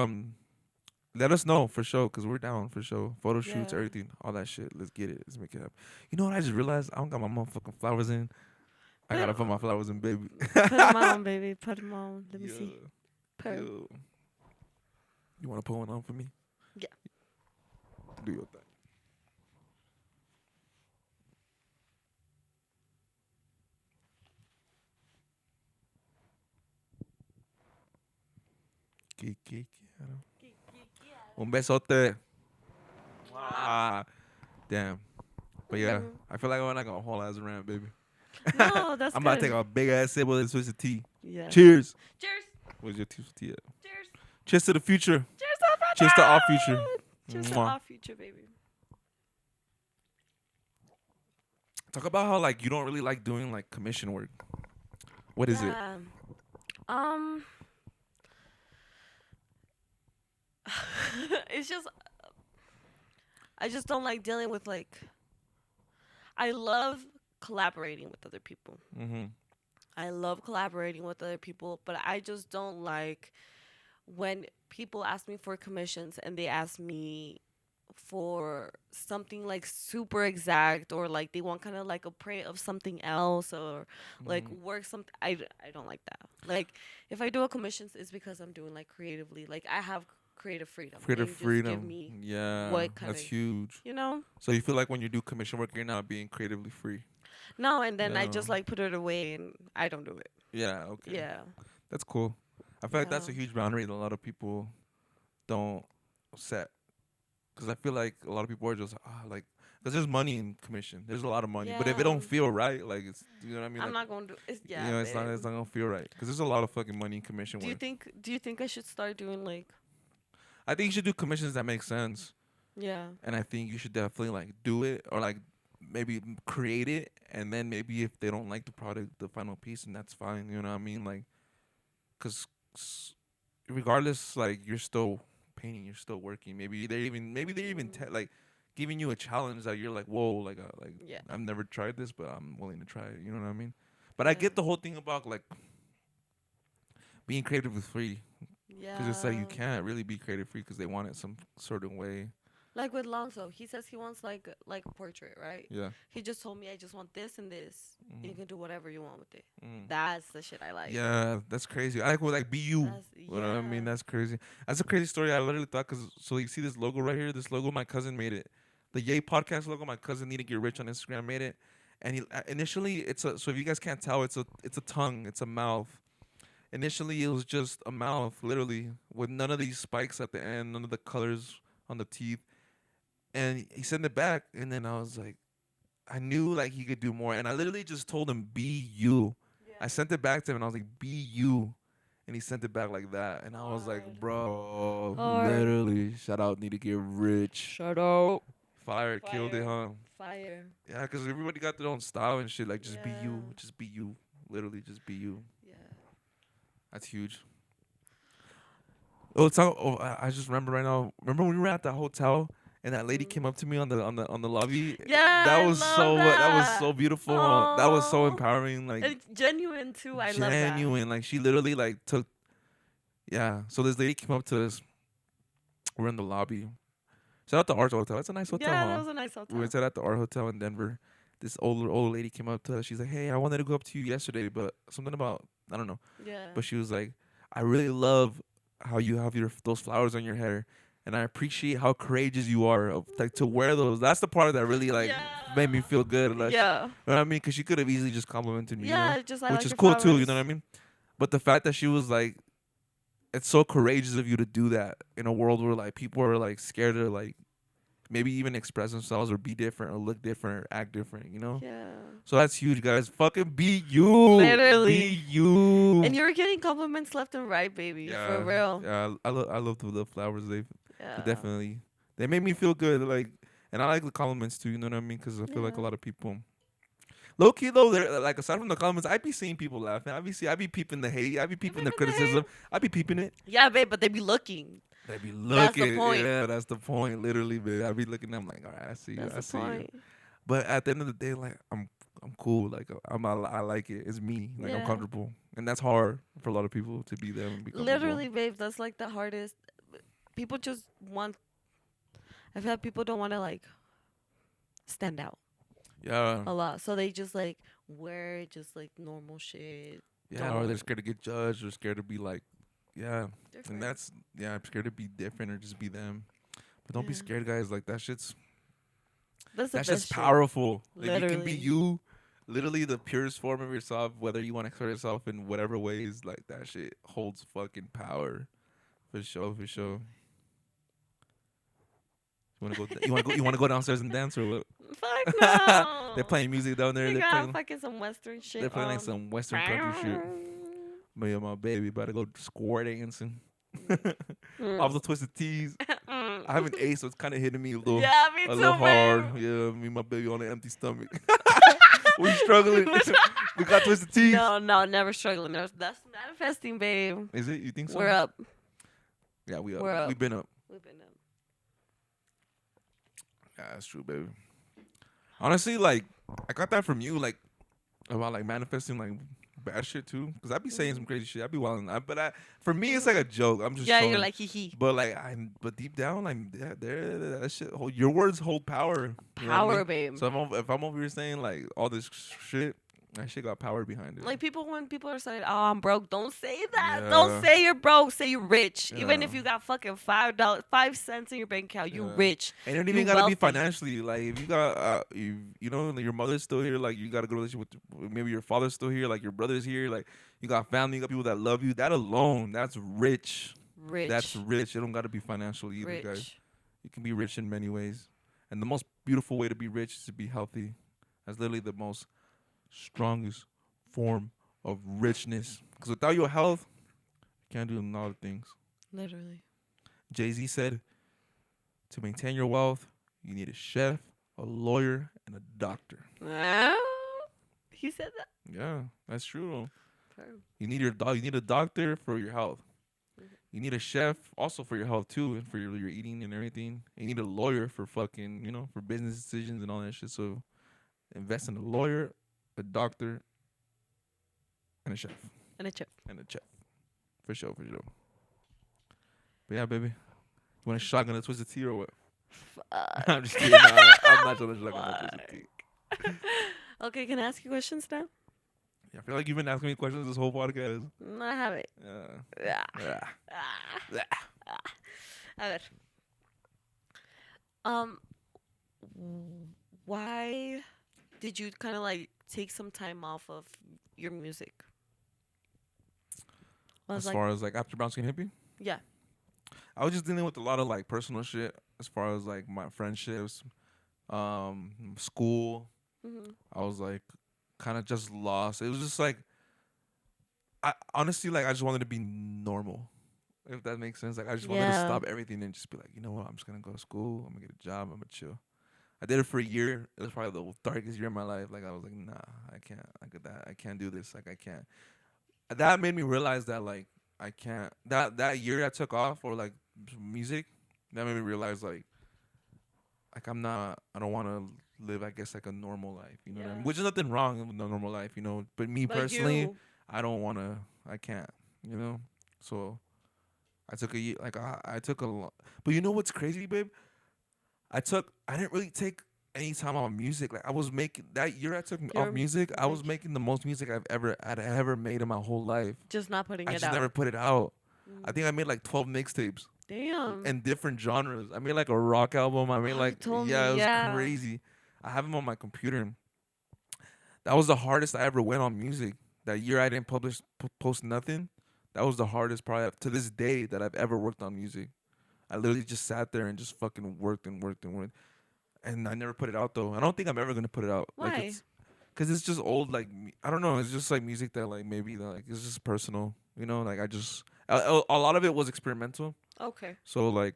Speaker 1: Let us know for sure, cause we're down for sure. Photo shoots,
Speaker 2: Yeah.
Speaker 1: everything, all that shit. Let's get it. Let's make it happen. You know what? I just realized I don't got my motherfucking flowers in. I
Speaker 2: Put
Speaker 1: gotta put my flowers in, baby.
Speaker 2: put them on, baby. Put them on. Let me
Speaker 1: Yeah,
Speaker 2: see.
Speaker 1: yeah.
Speaker 2: Put.
Speaker 1: You wanna put one on for me?
Speaker 2: Yeah.
Speaker 1: Do your thing. Kiara. Un besote. Ah, damn. But yeah,
Speaker 2: Mhm.
Speaker 1: I feel like I'm not gonna whole ass around, baby.
Speaker 2: No, that's
Speaker 1: I'm about to
Speaker 2: good.
Speaker 1: take a big ass sip with a Swiss tea.
Speaker 2: Yeah.
Speaker 1: Cheers.
Speaker 2: Cheers.
Speaker 1: Where's your tea at?
Speaker 2: Cheers.
Speaker 1: Cheers to the future.
Speaker 2: Cheers to the
Speaker 1: Cheers to
Speaker 2: future.
Speaker 1: our future.
Speaker 2: Cheers to
Speaker 1: Mwah.
Speaker 2: our future, baby.
Speaker 1: Talk about how like you don't really like doing like commission work. What is it?
Speaker 2: Yeah. Um. It's just I just don't like dealing with like I love collaborating with other people.
Speaker 1: Mm-hmm.
Speaker 2: I love collaborating with other people, but I just don't like when people ask me for commissions and they ask me for something like super exact or like they want kind of like a print of something else or like
Speaker 1: Mm-hmm.
Speaker 2: work something I don't like that. Like if I do a commissions it's because I'm doing like creatively. Like I have creative freedom
Speaker 1: Creative
Speaker 2: and just give
Speaker 1: freedom.
Speaker 2: me
Speaker 1: Yeah,
Speaker 2: what kind
Speaker 1: that's
Speaker 2: of,
Speaker 1: huge.
Speaker 2: you know?
Speaker 1: So you feel like when you do commission work, you're not being creatively free.
Speaker 2: No, and then I
Speaker 1: Yeah.
Speaker 2: just like put it away and I don't do it.
Speaker 1: Yeah. Okay.
Speaker 2: Yeah.
Speaker 1: That's cool. I feel like that's
Speaker 2: Yeah.
Speaker 1: a huge boundary that a lot of people don't set. Because I feel like a lot of people are just like, because there's money in commission. There's a lot of money, but if it
Speaker 2: Yeah.
Speaker 1: don't feel right, like it's you know what I mean.
Speaker 2: I'm
Speaker 1: Like
Speaker 2: not going to do it's
Speaker 1: you
Speaker 2: yeah,
Speaker 1: know,
Speaker 2: babe.
Speaker 1: it's not gonna feel right. Because there's a lot of fucking money in commission work.
Speaker 2: Do you think I should start doing like
Speaker 1: I think you should do commissions that make sense,
Speaker 2: yeah.
Speaker 1: and I think you should definitely like do it or like maybe create it, and then maybe if they don't like the product, the final piece, and that's fine. You know what I mean? Like, cause regardless, like you're still painting, you're still working. Maybe they're even like giving you a challenge that you're like, whoa, like
Speaker 2: Yeah.
Speaker 1: I've never tried this, but I'm willing to try it. You know what I mean? But I
Speaker 2: Yeah.
Speaker 1: get the whole thing about like being creatively free, because it's like
Speaker 2: Yeah.
Speaker 1: you can't really be creative free because they want it some certain way.
Speaker 2: Like with Lonso, he says he wants like a portrait, right?
Speaker 1: Yeah.
Speaker 2: He just told me I just want this and this. And you
Speaker 1: Mm-hmm.
Speaker 2: can do whatever you want with it.
Speaker 1: Mm.
Speaker 2: That's the shit I like.
Speaker 1: Yeah, that's crazy. I like with like be you.
Speaker 2: That's
Speaker 1: You know what I mean?
Speaker 2: yeah.
Speaker 1: That's crazy. That's a crazy story. I literally thought because so you see this logo right here. This logo, my cousin made it. The Yay podcast logo. My cousin Need to Get Rich on Instagram made it. And he initially it's a so if you guys can't tell it's a tongue, it's a mouth. Initially it was just a mouth, literally, with none of these spikes at the end, none of the colors on the teeth. And he sent it back, and then I was like, I knew like he could do more, and I literally just told him, "Be you." I
Speaker 2: Yeah.
Speaker 1: sent it back to him, and I was like, "Be you," and he sent it back like that, and I was like,
Speaker 2: Hard.
Speaker 1: "Bro,
Speaker 2: Hard.
Speaker 1: literally, shout out, Need to Get Rich,
Speaker 2: Shut up.
Speaker 1: fire, killed it,
Speaker 2: Fire.
Speaker 1: huh?"
Speaker 2: Fire.
Speaker 1: Yeah, because everybody got their own style and shit. Like,
Speaker 2: Yeah.
Speaker 1: just be you, literally, just be you.
Speaker 2: Yeah.
Speaker 1: That's huge. Oh, it's all, oh, I just remember right now. Remember when we were at the hotel and that lady came
Speaker 2: Mm.
Speaker 1: up to me on the lobby?
Speaker 2: Yeah,
Speaker 1: That
Speaker 2: I
Speaker 1: was
Speaker 2: love
Speaker 1: so
Speaker 2: that.
Speaker 1: beautiful. That was so
Speaker 2: Oh,
Speaker 1: empowering. Like
Speaker 2: it's genuine too. I love that.
Speaker 1: genuine. Like she literally like took. Yeah. So this lady came up to us. We're in the lobby. Shout out to Art Hotel. It's a nice hotel,
Speaker 2: Yeah, that
Speaker 1: huh?
Speaker 2: was a nice
Speaker 1: We went
Speaker 2: hotel.
Speaker 1: to at the Art Hotel in Denver. This old lady came up to us. She's like, "Hey, I wanted to go up to you yesterday, but something about I don't know."
Speaker 2: Yeah.
Speaker 1: But she was like, "I really love how you have your those flowers on your hair, and I appreciate how courageous you are of, like to wear those." That's the part that really like made me feel good. Like,
Speaker 2: Yeah.
Speaker 1: you know what I mean? Because she could have easily just complimented me,
Speaker 2: Yeah, just I
Speaker 1: which
Speaker 2: like
Speaker 1: is
Speaker 2: your
Speaker 1: cool too. You know what
Speaker 2: flowers.
Speaker 1: I mean? But the fact that she was like, "It's so courageous of you to do that in a world where like people are like scared to like maybe even express themselves or be different or look different or act different," you know?
Speaker 2: Yeah.
Speaker 1: So that's huge, guys. Fucking be you.
Speaker 2: Literally.
Speaker 1: Be you.
Speaker 2: And you were getting compliments left and right, baby. For
Speaker 1: Yeah.
Speaker 2: real.
Speaker 1: Yeah. I love the flowers. They
Speaker 2: Yeah.
Speaker 1: definitely they make me feel good. Like, and I like the compliments too. You know what I mean? Because I feel like a
Speaker 2: Yeah.
Speaker 1: lot of people. Low key though, they're like aside from the comments, I be seeing people laughing. I be peeping the hate. I be
Speaker 2: You
Speaker 1: peeping the
Speaker 2: peeping the hate?
Speaker 1: criticism. I be peeping it.
Speaker 2: Yeah, babe, but they be looking.
Speaker 1: They be
Speaker 2: That's the
Speaker 1: looking.
Speaker 2: point.
Speaker 1: Yeah, that's the point. Literally, man. I be looking. I'm like, all right, I see you.
Speaker 2: That's
Speaker 1: I
Speaker 2: the
Speaker 1: see you.
Speaker 2: point.
Speaker 1: But at the end of the day, like I'm cool. Like I like it. It's me. Like I'm
Speaker 2: Yeah.
Speaker 1: comfortable, and that's hard for a lot of people to be them and be comfortable.
Speaker 2: Literally, babe, that's like the hardest. People just want. I feel like people don't want to like stand out
Speaker 1: Yeah,
Speaker 2: a lot, so they just like wear just like normal shit.
Speaker 1: yeah. Or they're
Speaker 2: Don't
Speaker 1: scared to get judged, or scared to be like, yeah. And
Speaker 2: different.
Speaker 1: that's yeah. I'm scared to be different or just be them. But don't be
Speaker 2: Yeah,
Speaker 1: scared, guys. Like
Speaker 2: that's the
Speaker 1: that's just
Speaker 2: best shit.
Speaker 1: powerful. Like you can be
Speaker 2: Literally.
Speaker 1: you, literally the purest form of yourself. Whether you want to express yourself in whatever ways, like that shit holds fucking power for sure. For sure. You wanna go? You wanna go? You wanna go downstairs and dance or what?
Speaker 2: Fuck
Speaker 1: They're
Speaker 2: no.
Speaker 1: playing music down there.
Speaker 2: You
Speaker 1: They're
Speaker 2: got
Speaker 1: playing.
Speaker 2: fucking some Western
Speaker 1: They're
Speaker 2: shit
Speaker 1: playing like
Speaker 2: on.
Speaker 1: some Western country shit. Me and my baby about to go square dancing. Off the twisted tees. I haven't ate, so it's kind of hitting me
Speaker 2: Yeah, me
Speaker 1: a little
Speaker 2: too,
Speaker 1: hard.
Speaker 2: babe.
Speaker 1: Yeah, me and my baby on an empty stomach. We struggling. We got twisted tees.
Speaker 2: No, no, never struggling. That's manifesting, babe.
Speaker 1: Is it? You think so?
Speaker 2: We're up.
Speaker 1: Yeah, we up.
Speaker 2: We're up.
Speaker 1: We've been up.
Speaker 2: We've been up.
Speaker 1: Yeah, that's true, baby. Honestly, like I got that from you, like about like manifesting like bad shit too. Cause I be saying some crazy shit. I be wilding. For me, it's like a joke. I'm just
Speaker 2: Yeah,
Speaker 1: trolling.
Speaker 2: you're like hee hee.
Speaker 1: But like but deep down, like that shit. Your words hold power. You know what I
Speaker 2: Power,
Speaker 1: mean?
Speaker 2: babe.
Speaker 1: So if I'm over here saying like all this shit, that shit got power behind it.
Speaker 2: Like when people are saying, "Oh, I'm broke," don't say that.
Speaker 1: Yeah.
Speaker 2: Don't say you're broke. Say you're rich. Even
Speaker 1: Yeah.
Speaker 2: if you got fucking $5, 5 cents in your bank account, you
Speaker 1: Yeah.
Speaker 2: rich.
Speaker 1: And it don't
Speaker 2: You
Speaker 1: even gotta be
Speaker 2: wealthy.
Speaker 1: financially. Like if you got you know like, your mother's still here, like you got a good relationship with maybe your father's still here, like your brother's here, like you got family, you got people that love you. That alone, that's rich.
Speaker 2: Rich.
Speaker 1: That's rich. It don't gotta be financial either, guys.
Speaker 2: Rich.
Speaker 1: You can be rich in many ways. And the most beautiful way to be rich is to be healthy. That's literally the most strongest form of richness. Because without your health, you can't do a lot of things.
Speaker 2: Literally.
Speaker 1: Jay-Z said, to maintain your wealth, you need a chef, a lawyer, and a doctor.
Speaker 2: He said that.
Speaker 1: Yeah, that's true.
Speaker 2: Firm.
Speaker 1: You need you need a doctor for your health. You need a chef also for your health too, and for your eating and everything. You need a lawyer for fucking, for business decisions and all that shit. So invest in a lawyer, a doctor, and a chef.
Speaker 2: And a chip.
Speaker 1: And a chef. For sure, for sure. But yeah, baby. You want a shotgun to twist the tea or what?
Speaker 2: Fuck.
Speaker 1: I'm just kidding. Nah, I'm not trying to suck on no pussy
Speaker 2: Fuck.
Speaker 1: dick.
Speaker 2: Okay, can I ask you questions now?
Speaker 1: Yeah, I feel like you've been asking me questions this whole podcast.
Speaker 2: No, I haven't. Ah,
Speaker 1: Yeah.
Speaker 2: ah,
Speaker 1: Yeah.
Speaker 2: ah. A ver. Um, why did you kind of like take some time off of your music? I was
Speaker 1: As
Speaker 2: like,
Speaker 1: far as like after bouncing hippie,
Speaker 2: yeah.
Speaker 1: I was just dealing with a lot of like personal shit as far as like my friendships, school.
Speaker 2: Mm-hmm.
Speaker 1: I was like kind of just lost. It was just like I honestly like I just wanted to be normal. If that makes sense. Like I just wanted to
Speaker 2: Yeah.
Speaker 1: stop everything and just be like, you know what, I'm just gonna go to school, I'm gonna get a job, I'm gonna chill. I did it for a year. It was probably the darkest year of my life. Like I was like, nah, I can't. I can't do this. Like I can't. That made me realize that like I can't. That year I took off or like music, that made me realize like I'm not. I don't want to live. I guess like a normal life. You know what I mean?
Speaker 2: Yeah.
Speaker 1: Which is nothing wrong with a normal life. You know. But me
Speaker 2: But
Speaker 1: personally,
Speaker 2: you,
Speaker 1: I don't want to. I can't. You know. So I took a year. Like I took a lot. But you know what's crazy, babe? I didn't really take any time off music. Like I was making that year I took off
Speaker 2: you're
Speaker 1: music, I was
Speaker 2: like
Speaker 1: making the most music I'd ever made in my whole life.
Speaker 2: just not putting
Speaker 1: I
Speaker 2: it
Speaker 1: just never
Speaker 2: out.
Speaker 1: put it out. I
Speaker 2: Mm.
Speaker 1: think I made like 12 mixtapes
Speaker 2: Damn.
Speaker 1: in different genres. I made like a rock album. I made
Speaker 2: Oh, you
Speaker 1: like
Speaker 2: told
Speaker 1: yeah,
Speaker 2: me,
Speaker 1: it was
Speaker 2: yeah.
Speaker 1: crazy. I have them on my computer. That was the hardest I ever went on music. That year I didn't post nothing. That was the hardest probably to this day that I've ever worked on music. I literally just sat there and just fucking worked and worked and worked. And I never put it out though. I don't think I'm ever gonna put it out. Like
Speaker 2: Why?
Speaker 1: cause it's just old. Like I don't know. It's just like music that like maybe like it's just personal. You know, like I just a lot of it was experimental.
Speaker 2: Okay.
Speaker 1: So like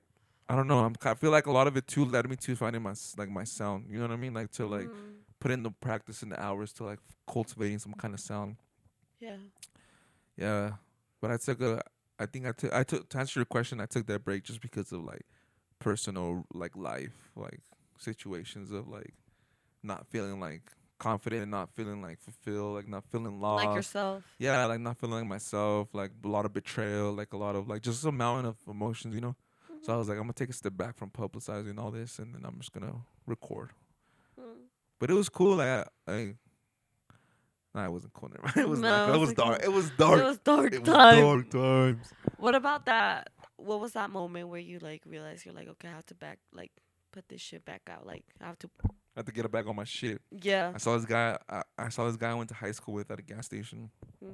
Speaker 1: I don't know. I feel like a lot of it too led me to finding like my sound. You know what I mean? Like to like
Speaker 2: Mm.
Speaker 1: put in the practice and the hours to like cultivating some kind of sound.
Speaker 2: Yeah.
Speaker 1: Yeah, but I took a. I took to answer your question. I took that break just because of like personal like life like situations of like not feeling like confident and not feeling like fulfilled, like not feeling
Speaker 2: Like
Speaker 1: lost.
Speaker 2: yourself.
Speaker 1: Yeah, like not feeling like myself, like a lot of betrayal, like a lot of like just a mountain of emotions, you know. So I
Speaker 2: Mm-hmm.
Speaker 1: was like, I'm gonna take a step back from publicizing all this, and then I'm just gonna record.
Speaker 2: Mm.
Speaker 1: But it was cool. Nah, it wasn't cool. Never mind. It was not.
Speaker 2: No,
Speaker 1: It
Speaker 2: it's
Speaker 1: was
Speaker 2: like
Speaker 1: dark. It was
Speaker 2: it
Speaker 1: dark.
Speaker 2: was dark
Speaker 1: It was
Speaker 2: time.
Speaker 1: dark times.
Speaker 2: What about that? What was that moment where you like realized you're like, okay, I have to back like put this shit back out. Like I have to.
Speaker 1: I had to get it back on my shit.
Speaker 2: Yeah.
Speaker 1: I saw this guy. I saw this guy I went to high school with at a gas station,
Speaker 2: Mm.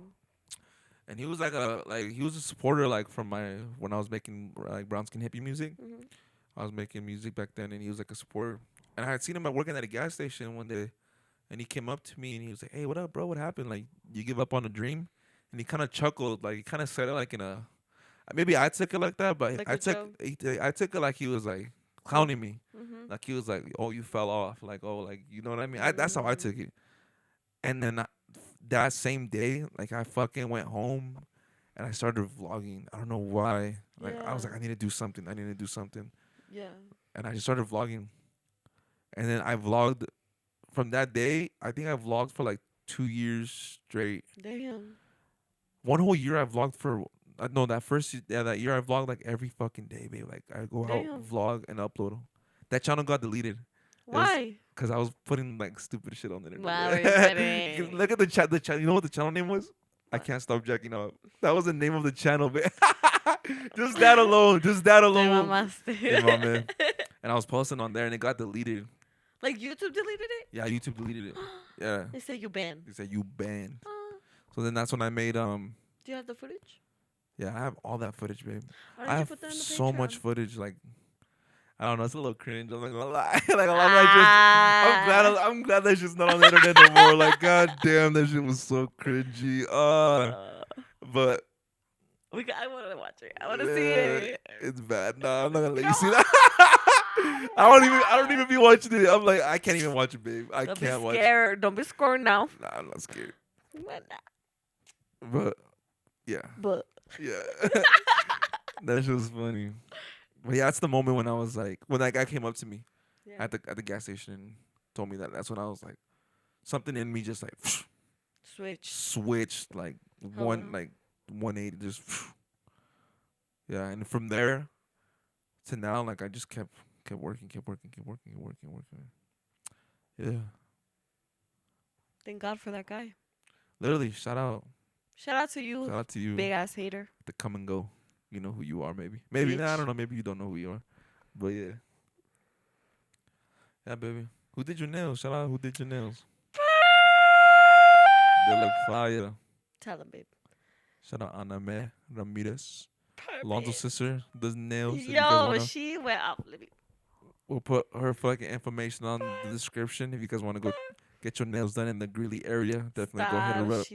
Speaker 1: and he was he was a supporter like from my when I was making like brown skin hippie music.
Speaker 2: Mm-hmm.
Speaker 1: I was making music back then, and he was like a supporter. And I had seen him at working at a gas station one day, and he came up to me and he was like, "Hey, what up, bro? What happened? Like, you give up on a dream?" And he kind of chuckled, like he kind of said it like in a maybe I took it like that, but
Speaker 2: Like a joke.
Speaker 1: I took it like he was like clowning me,
Speaker 2: Mm-hmm.
Speaker 1: like he was like, "Oh, you fell off," like oh, like you know what I mean. That's how I
Speaker 2: Mm.
Speaker 1: took it. And then that same day, like I fucking went home and I started vlogging. I don't know why. Like I was
Speaker 2: Yeah.
Speaker 1: like, I need to do something. I need to do something.
Speaker 2: Yeah.
Speaker 1: And I just started vlogging. And then I vlogged from that day. I think I vlogged for like 2 years straight.
Speaker 2: Damn.
Speaker 1: One whole year I vlogged for. No, that year I vlogged like every fucking day, babe. Like I go out,
Speaker 2: Damn.
Speaker 1: vlog, and upload. That channel got deleted. It was
Speaker 2: Why?
Speaker 1: because I was putting like stupid shit on the
Speaker 2: Why were you
Speaker 1: internet. You can
Speaker 2: kidding?
Speaker 1: look at the chat. The channel. You know what the channel name was? I
Speaker 2: What?
Speaker 1: can't stop jacking up. That was the name of the channel, man. Just that alone. Just that
Speaker 2: Te
Speaker 1: alone. Hey,
Speaker 2: mamaste.
Speaker 1: my man. And I was posting on there, and it got deleted.
Speaker 2: Like YouTube deleted it?
Speaker 1: Yeah, YouTube deleted it. Yeah,
Speaker 2: They say you banned.
Speaker 1: they said you banned.
Speaker 2: Uh,
Speaker 1: So then that's when I made
Speaker 2: do you have the footage?
Speaker 1: Yeah, I have all that footage, babe.
Speaker 2: Why
Speaker 1: I
Speaker 2: did you
Speaker 1: have
Speaker 2: put that in the
Speaker 1: so much
Speaker 2: Patreon?
Speaker 1: footage. Like I don't know, it's a little cringe. I'm not gonna lie. Like a lot of that just.
Speaker 2: Ah.
Speaker 1: I'm glad that shit's not on the internet no more. Like god damn, that shit was so cringy.
Speaker 2: Uh,
Speaker 1: But
Speaker 2: I want to watch it. I want to see
Speaker 1: yeah,
Speaker 2: it.
Speaker 1: it's bad. Nah, I'm not gonna let you
Speaker 2: Come
Speaker 1: see that. I don't even be watching it. I'm like, I can't even watch it, babe. I
Speaker 2: Don't be
Speaker 1: can't watch.
Speaker 2: scared. Don't be scared now.
Speaker 1: Nah, I'm not scared.
Speaker 2: Why not?
Speaker 1: But yeah,
Speaker 2: But
Speaker 1: yeah, that shit was funny. But yeah, that's the moment when I was like, when that guy came up to me
Speaker 2: yeah.
Speaker 1: at the gas station and told me that. That's when I was like, something in me just like
Speaker 2: Switch.
Speaker 1: switched like
Speaker 2: Hello.
Speaker 1: 180 just yeah. And from there to now, like I just kept Kept working, kept working, kept working, kept working, working. Yeah.
Speaker 2: Thank God for that guy.
Speaker 1: Literally, shout out.
Speaker 2: Shout out to you,
Speaker 1: Shout out to you.
Speaker 2: big ass hater,
Speaker 1: The come and go. You know who you are, maybe. Maybe, nah, I
Speaker 2: bitch.
Speaker 1: don't know. Maybe you don't know who you are. But yeah. Yeah, baby. Who did your nails? Shout out who did your nails. They look fire.
Speaker 2: Tell him, babe.
Speaker 1: Shout out Ana Mae Ramirez. Lonso's
Speaker 2: Perfect.
Speaker 1: sister does nails. If you guys
Speaker 2: Yo,
Speaker 1: want to,
Speaker 2: she went out. Let me.
Speaker 1: we'll put her fucking information on the description. If you guys want to go get your nails done in the Greeley area, definitely go hit
Speaker 2: Stop.
Speaker 1: her up.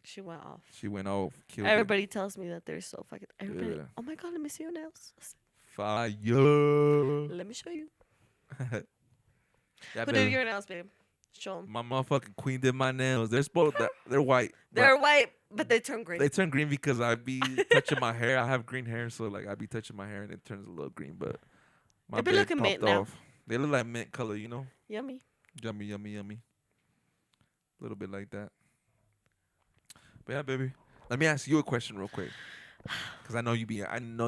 Speaker 2: She went off.
Speaker 1: She went off, killed it.
Speaker 2: Everybody tells me that they're so fucking. Everybody.
Speaker 1: Yeah.
Speaker 2: Oh my God, let me see your nails.
Speaker 1: Fire.
Speaker 2: Let me show you.
Speaker 1: Yeah,
Speaker 2: Who
Speaker 1: baby.
Speaker 2: did your nails, babe? Show them.
Speaker 1: My motherfucking queen did my nails. They're supposed they're white.
Speaker 2: They're white, but they turn green.
Speaker 1: They turn green because I be touching my hair. I have green hair, so like I be touching my hair and it turns a little green. But my
Speaker 2: They be
Speaker 1: bed
Speaker 2: looking mint
Speaker 1: popped
Speaker 2: now.
Speaker 1: off. They look like mint color, you know.
Speaker 2: Yummy.
Speaker 1: Yummy, yummy, yummy. A little bit like that. But yeah, baby. Let me ask you a question real quick, because I know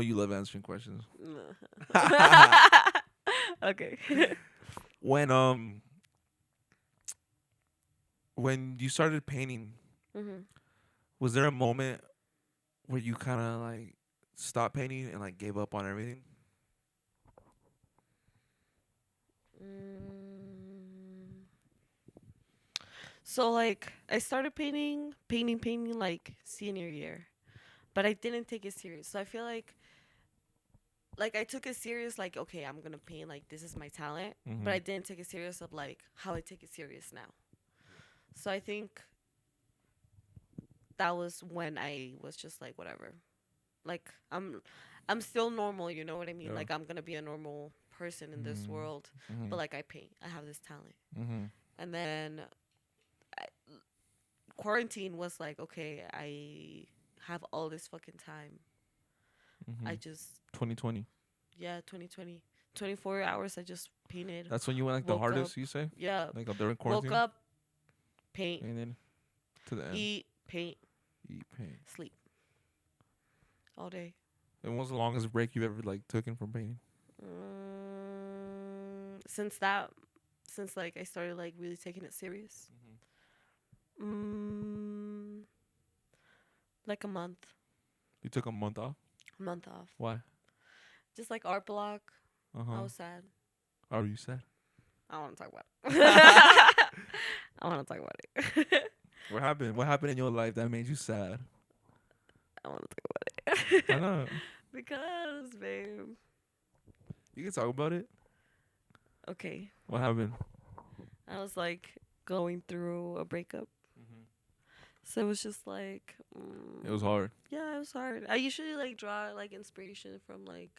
Speaker 1: you love answering questions.
Speaker 2: Okay.
Speaker 1: When you started painting,
Speaker 2: hmm
Speaker 1: was there a moment where you kind of like stopped painting and like gave up on everything?
Speaker 2: So like I started painting like senior year, but I didn't take it serious. So I feel like I took it serious, like okay, I'm gonna paint, like this is my talent,
Speaker 1: Mm-hmm.
Speaker 2: but I didn't take it serious of like how I take it serious now. So I think that was when I was just like whatever, like I'm still normal, you know what I mean?
Speaker 1: Yeah.
Speaker 2: Like I'm gonna be a normal person in this world,
Speaker 1: Mm-hmm.
Speaker 2: but like I paint, I have this talent,
Speaker 1: Mm-hmm.
Speaker 2: and then I, quarantine was like okay, I have all this fucking time.
Speaker 1: Mm-hmm.
Speaker 2: I just
Speaker 1: 2020.
Speaker 2: yeah, 2020, 24 hours. I just painted.
Speaker 1: That's when you went like the
Speaker 2: Woke
Speaker 1: hardest,
Speaker 2: up.
Speaker 1: you say?
Speaker 2: Yeah,
Speaker 1: Like during
Speaker 2: woke
Speaker 1: quarantine?
Speaker 2: up, paint,
Speaker 1: And then to the end.
Speaker 2: eat, paint,
Speaker 1: Eat, paint.
Speaker 2: sleep, all day.
Speaker 1: And what was the longest break you've ever like taken from painting?
Speaker 2: Since like I started like really taking it serious. Like a month.
Speaker 1: You took a month off?
Speaker 2: Month off.
Speaker 1: Why?
Speaker 2: Just like art block.
Speaker 1: Uh-huh.
Speaker 2: I was sad.
Speaker 1: Are you sad?
Speaker 2: I don't want to talk about it. I want to talk about it.
Speaker 1: What happened? What happened in your life that made you sad?
Speaker 2: I want to talk about it.
Speaker 1: Why not?
Speaker 2: Because, babe.
Speaker 1: You can talk about it.
Speaker 2: Okay.
Speaker 1: What happened?
Speaker 2: I was like going through a breakup. So it was just like.
Speaker 1: It was hard.
Speaker 2: Yeah, it was hard. I usually like draw like inspiration from like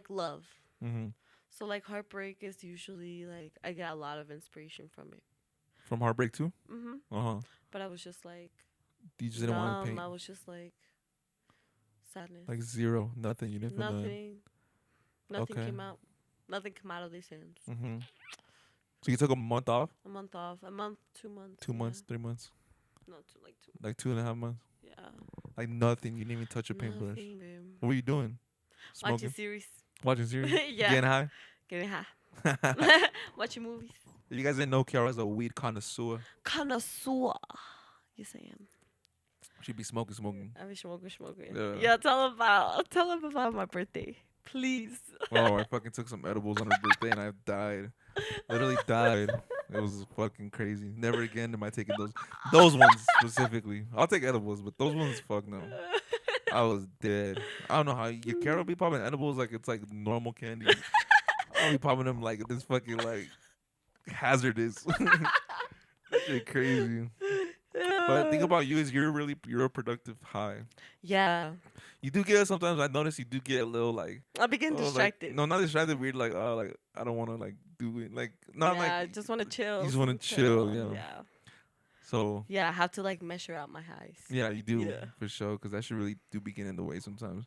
Speaker 2: love.
Speaker 1: Mm-hmm.
Speaker 2: So like heartbreak is usually like I get a lot of inspiration from it.
Speaker 1: From heartbreak too?
Speaker 2: Mm-hmm.
Speaker 1: Uh-huh.
Speaker 2: But I was just like
Speaker 1: You just didn't want to paint?
Speaker 2: I was just like sadness.
Speaker 1: Like zero. Nothing. You didn't feel
Speaker 2: Nothing. Nothing
Speaker 1: Okay.
Speaker 2: came out. Nothing came out of these hands.
Speaker 1: Mm-hmm. So you took a month off?
Speaker 2: A month off. A month, 2 months.
Speaker 1: 2 months, 3 months?
Speaker 2: No, like 2.
Speaker 1: Like 2.5 months?
Speaker 2: Yeah.
Speaker 1: Like nothing. You didn't even touch a paintbrush.
Speaker 2: Nothing, babe.
Speaker 1: What were you doing?
Speaker 2: Watching
Speaker 1: Smoking?
Speaker 2: series.
Speaker 1: Watching series?
Speaker 2: Yeah.
Speaker 1: Getting high?
Speaker 2: Getting high. Watching movies.
Speaker 1: You guys didn't know Kiara's a weed connoisseur.
Speaker 2: Connoisseur. Yes, I am.
Speaker 1: She be smoking.
Speaker 2: I be smoking.
Speaker 1: Yeah.
Speaker 2: Yeah, tell him about my birthday. Please.
Speaker 1: Oh, I fucking took some edibles on her birthday and I died. Literally died. It was fucking crazy. Never again am I taking those ones specifically. I'll take edibles, but those ones, fuck no. I was dead. I don't know how your Kiara be popping edibles like it's like normal candy. I'll be popping them like this fucking like hazardous. That shit crazy. But think about you is you're a productive high.
Speaker 2: Yeah.
Speaker 1: You do get sometimes I notice you do get a little like
Speaker 2: I begin
Speaker 1: like,
Speaker 2: distracted.
Speaker 1: no, not distracted, weird like like I don't wanna like do it. Like not
Speaker 2: yeah, I
Speaker 1: like
Speaker 2: just want to chill.
Speaker 1: you just wanna chill, yeah.
Speaker 2: Yeah.
Speaker 1: So
Speaker 2: Yeah, I have to like measure out my highs.
Speaker 1: yeah, you do
Speaker 2: Yeah.
Speaker 1: for sure, because that should really do be getting in the way sometimes.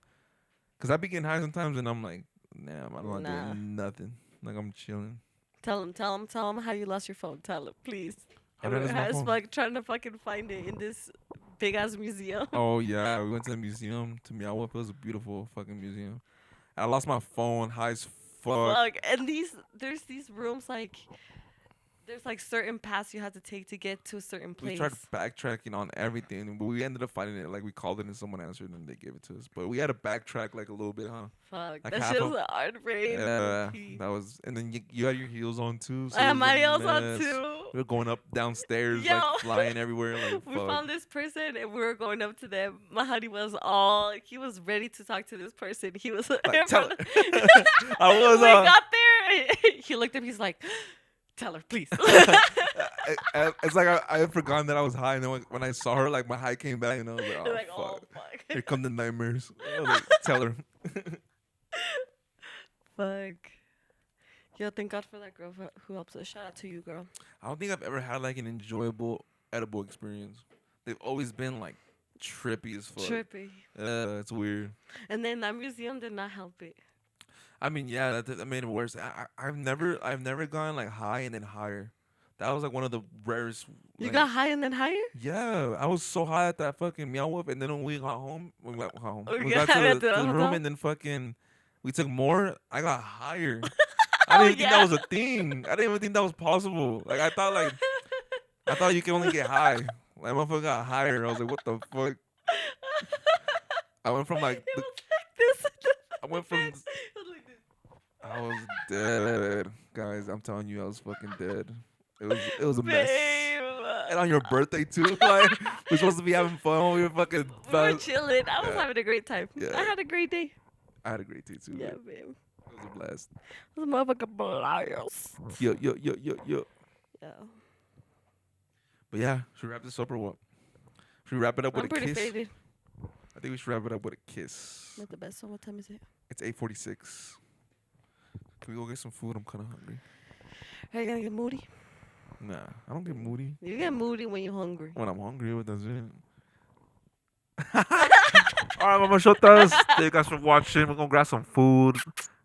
Speaker 1: Because I be getting high sometimes and I'm like, nah, I'm not
Speaker 2: Nah.
Speaker 1: doing nothing. Like I'm chilling.
Speaker 2: Tell him how you lost your phone. Tell him, please.
Speaker 1: How did I lose my phone?
Speaker 2: Like trying to fucking find it in this big ass museum.
Speaker 1: Oh yeah, we went to the museum to Meow. It was a beautiful fucking museum. I lost my phone. High as fuck.
Speaker 2: Fuck. And there's these rooms like there's like certain paths you have to take to get to a certain
Speaker 1: We
Speaker 2: place.
Speaker 1: tried backtracking on everything, but we ended up finding it. Like we called it and someone answered and they gave it to us. But we had to backtrack like a little bit, huh?
Speaker 2: Fuck.
Speaker 1: Like
Speaker 2: That
Speaker 1: half
Speaker 2: shit
Speaker 1: of.
Speaker 2: was a hard brain.
Speaker 1: Yeah,
Speaker 2: Okay.
Speaker 1: that was. And then you had your heels on too. So
Speaker 2: I
Speaker 1: it
Speaker 2: had
Speaker 1: was
Speaker 2: my
Speaker 1: a
Speaker 2: heels on
Speaker 1: mess.
Speaker 2: too.
Speaker 1: We were going up downstairs,
Speaker 2: Yo.
Speaker 1: like flying everywhere. Like
Speaker 2: We
Speaker 1: fuck.
Speaker 2: found this person and we were going up to them. My honey he was ready to talk to this person. He was
Speaker 1: Like, tell her. I was.
Speaker 2: we got there. He looked at me. He's like, "Tell her, please."
Speaker 1: It's like I had forgotten that I was high, and then when I saw her, like my high came back, and I was like, oh,
Speaker 2: Like, oh
Speaker 1: fuck.
Speaker 2: fuck.
Speaker 1: Here come the nightmares. I was like, tell her.
Speaker 2: Fuck. Yo, thank God for that girl who helps us. Shout out to you, girl.
Speaker 1: I don't think I've ever had like an enjoyable edible experience. They've always been like trippy as fuck.
Speaker 2: Trippy.
Speaker 1: It's weird.
Speaker 2: And then that museum did not help it.
Speaker 1: I mean, yeah, that made it worse. I've never gone like high and then higher. That was like one of the rarest.
Speaker 2: You
Speaker 1: Like,
Speaker 2: got high and then higher?
Speaker 1: yeah, I was so high at that fucking meow whip, and then when we got home, we
Speaker 2: We
Speaker 1: got
Speaker 2: got
Speaker 1: to
Speaker 2: at
Speaker 1: the
Speaker 2: the
Speaker 1: room,
Speaker 2: hotel?
Speaker 1: and then fucking we took more. I got higher. I didn't even think that was a thing. I didn't even think that was possible. Like I thought you could only get high. Like motherfucker got higher. I was like, what the fuck? I went from like
Speaker 2: It was like this.
Speaker 1: I went from
Speaker 2: It was like this.
Speaker 1: I was dead, guys. I'm telling you, I was fucking dead. It was a mess.
Speaker 2: Babe.
Speaker 1: And on your birthday too, like we're supposed to be having fun. We were fucking.
Speaker 2: We were chilling. I was
Speaker 1: Yeah.
Speaker 2: having a great time.
Speaker 1: Yeah.
Speaker 2: I had a great day.
Speaker 1: I had a great day too.
Speaker 2: Yeah,
Speaker 1: It
Speaker 2: babe.
Speaker 1: was a blast.
Speaker 2: It was a motherfucking blast.
Speaker 1: Yo.
Speaker 2: Yeah.
Speaker 1: But yeah, should we wrap this up or what? Should we wrap it up with
Speaker 2: I'm
Speaker 1: a
Speaker 2: pretty
Speaker 1: kiss?
Speaker 2: faded.
Speaker 1: I think we should wrap it up with a kiss.
Speaker 2: Not the best. So what time is it?
Speaker 1: It's 8:46. Can we go get some food? I'm kind of hungry.
Speaker 2: Are you gonna get moody?
Speaker 1: Nah, I don't get moody.
Speaker 2: You get moody when you're hungry.
Speaker 1: When I'm hungry, what does it? All right, Mama Shotas. Thank you guys for watching. We're gonna grab some food,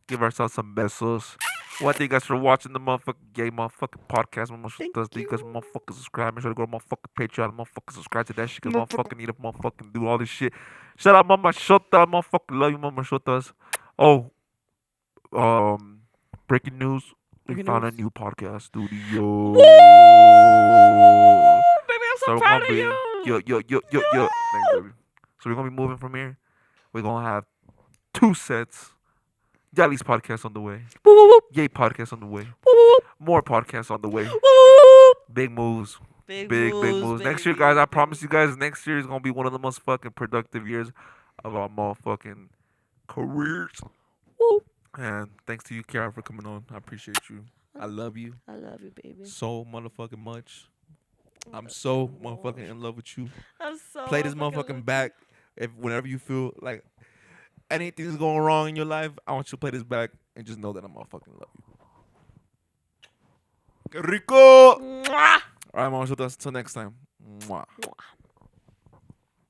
Speaker 1: give ourselves some besos. Well, thank you guys for watching the motherfucking gay motherfucking podcast. Mama Shotas. Thank you guys for motherfucking subscribe. Make sure to go to motherfucking Patreon. Motherfucking subscribe to that shit. Cause motherfucking need to motherfucking do all this shit. Shout out Mama Shota. Motherfucking love you, Mama Shotas. Oh, breaking news. We
Speaker 2: Breaking
Speaker 1: found
Speaker 2: news.
Speaker 1: a new podcast studio.
Speaker 2: Baby, I'm so
Speaker 1: we're
Speaker 2: proud
Speaker 1: gonna
Speaker 2: of
Speaker 1: be,
Speaker 2: you.
Speaker 1: yo. Thanks, baby. So we're gonna be moving from here. We're gonna have 2 sets. Yali's podcast on the way.
Speaker 2: Woo, woo, woo.
Speaker 1: Yay podcast on the way.
Speaker 2: Woo, woo,
Speaker 1: More podcasts on the way.
Speaker 2: woo. Woo.
Speaker 1: Big moves.
Speaker 2: Big
Speaker 1: Big moves. Next year, guys, I promise you guys, next year is gonna be one of the most fucking productive years of our motherfucking careers.
Speaker 2: Woo.
Speaker 1: And thanks to you, Kiara, for coming on. I appreciate you. I love you
Speaker 2: I love you, baby.
Speaker 1: so motherfucking much. I'm so motherfucking in love with you.
Speaker 2: I'm so
Speaker 1: Play this
Speaker 2: motherfucking
Speaker 1: motherfucking
Speaker 2: lucky.
Speaker 1: back if whenever you feel like anything's going wrong in your life. I want you to play this back and just know that I motherfucking love you. Que rico!
Speaker 2: Mwah.
Speaker 1: All right, mama, until next time. Mwah.
Speaker 2: Mwah.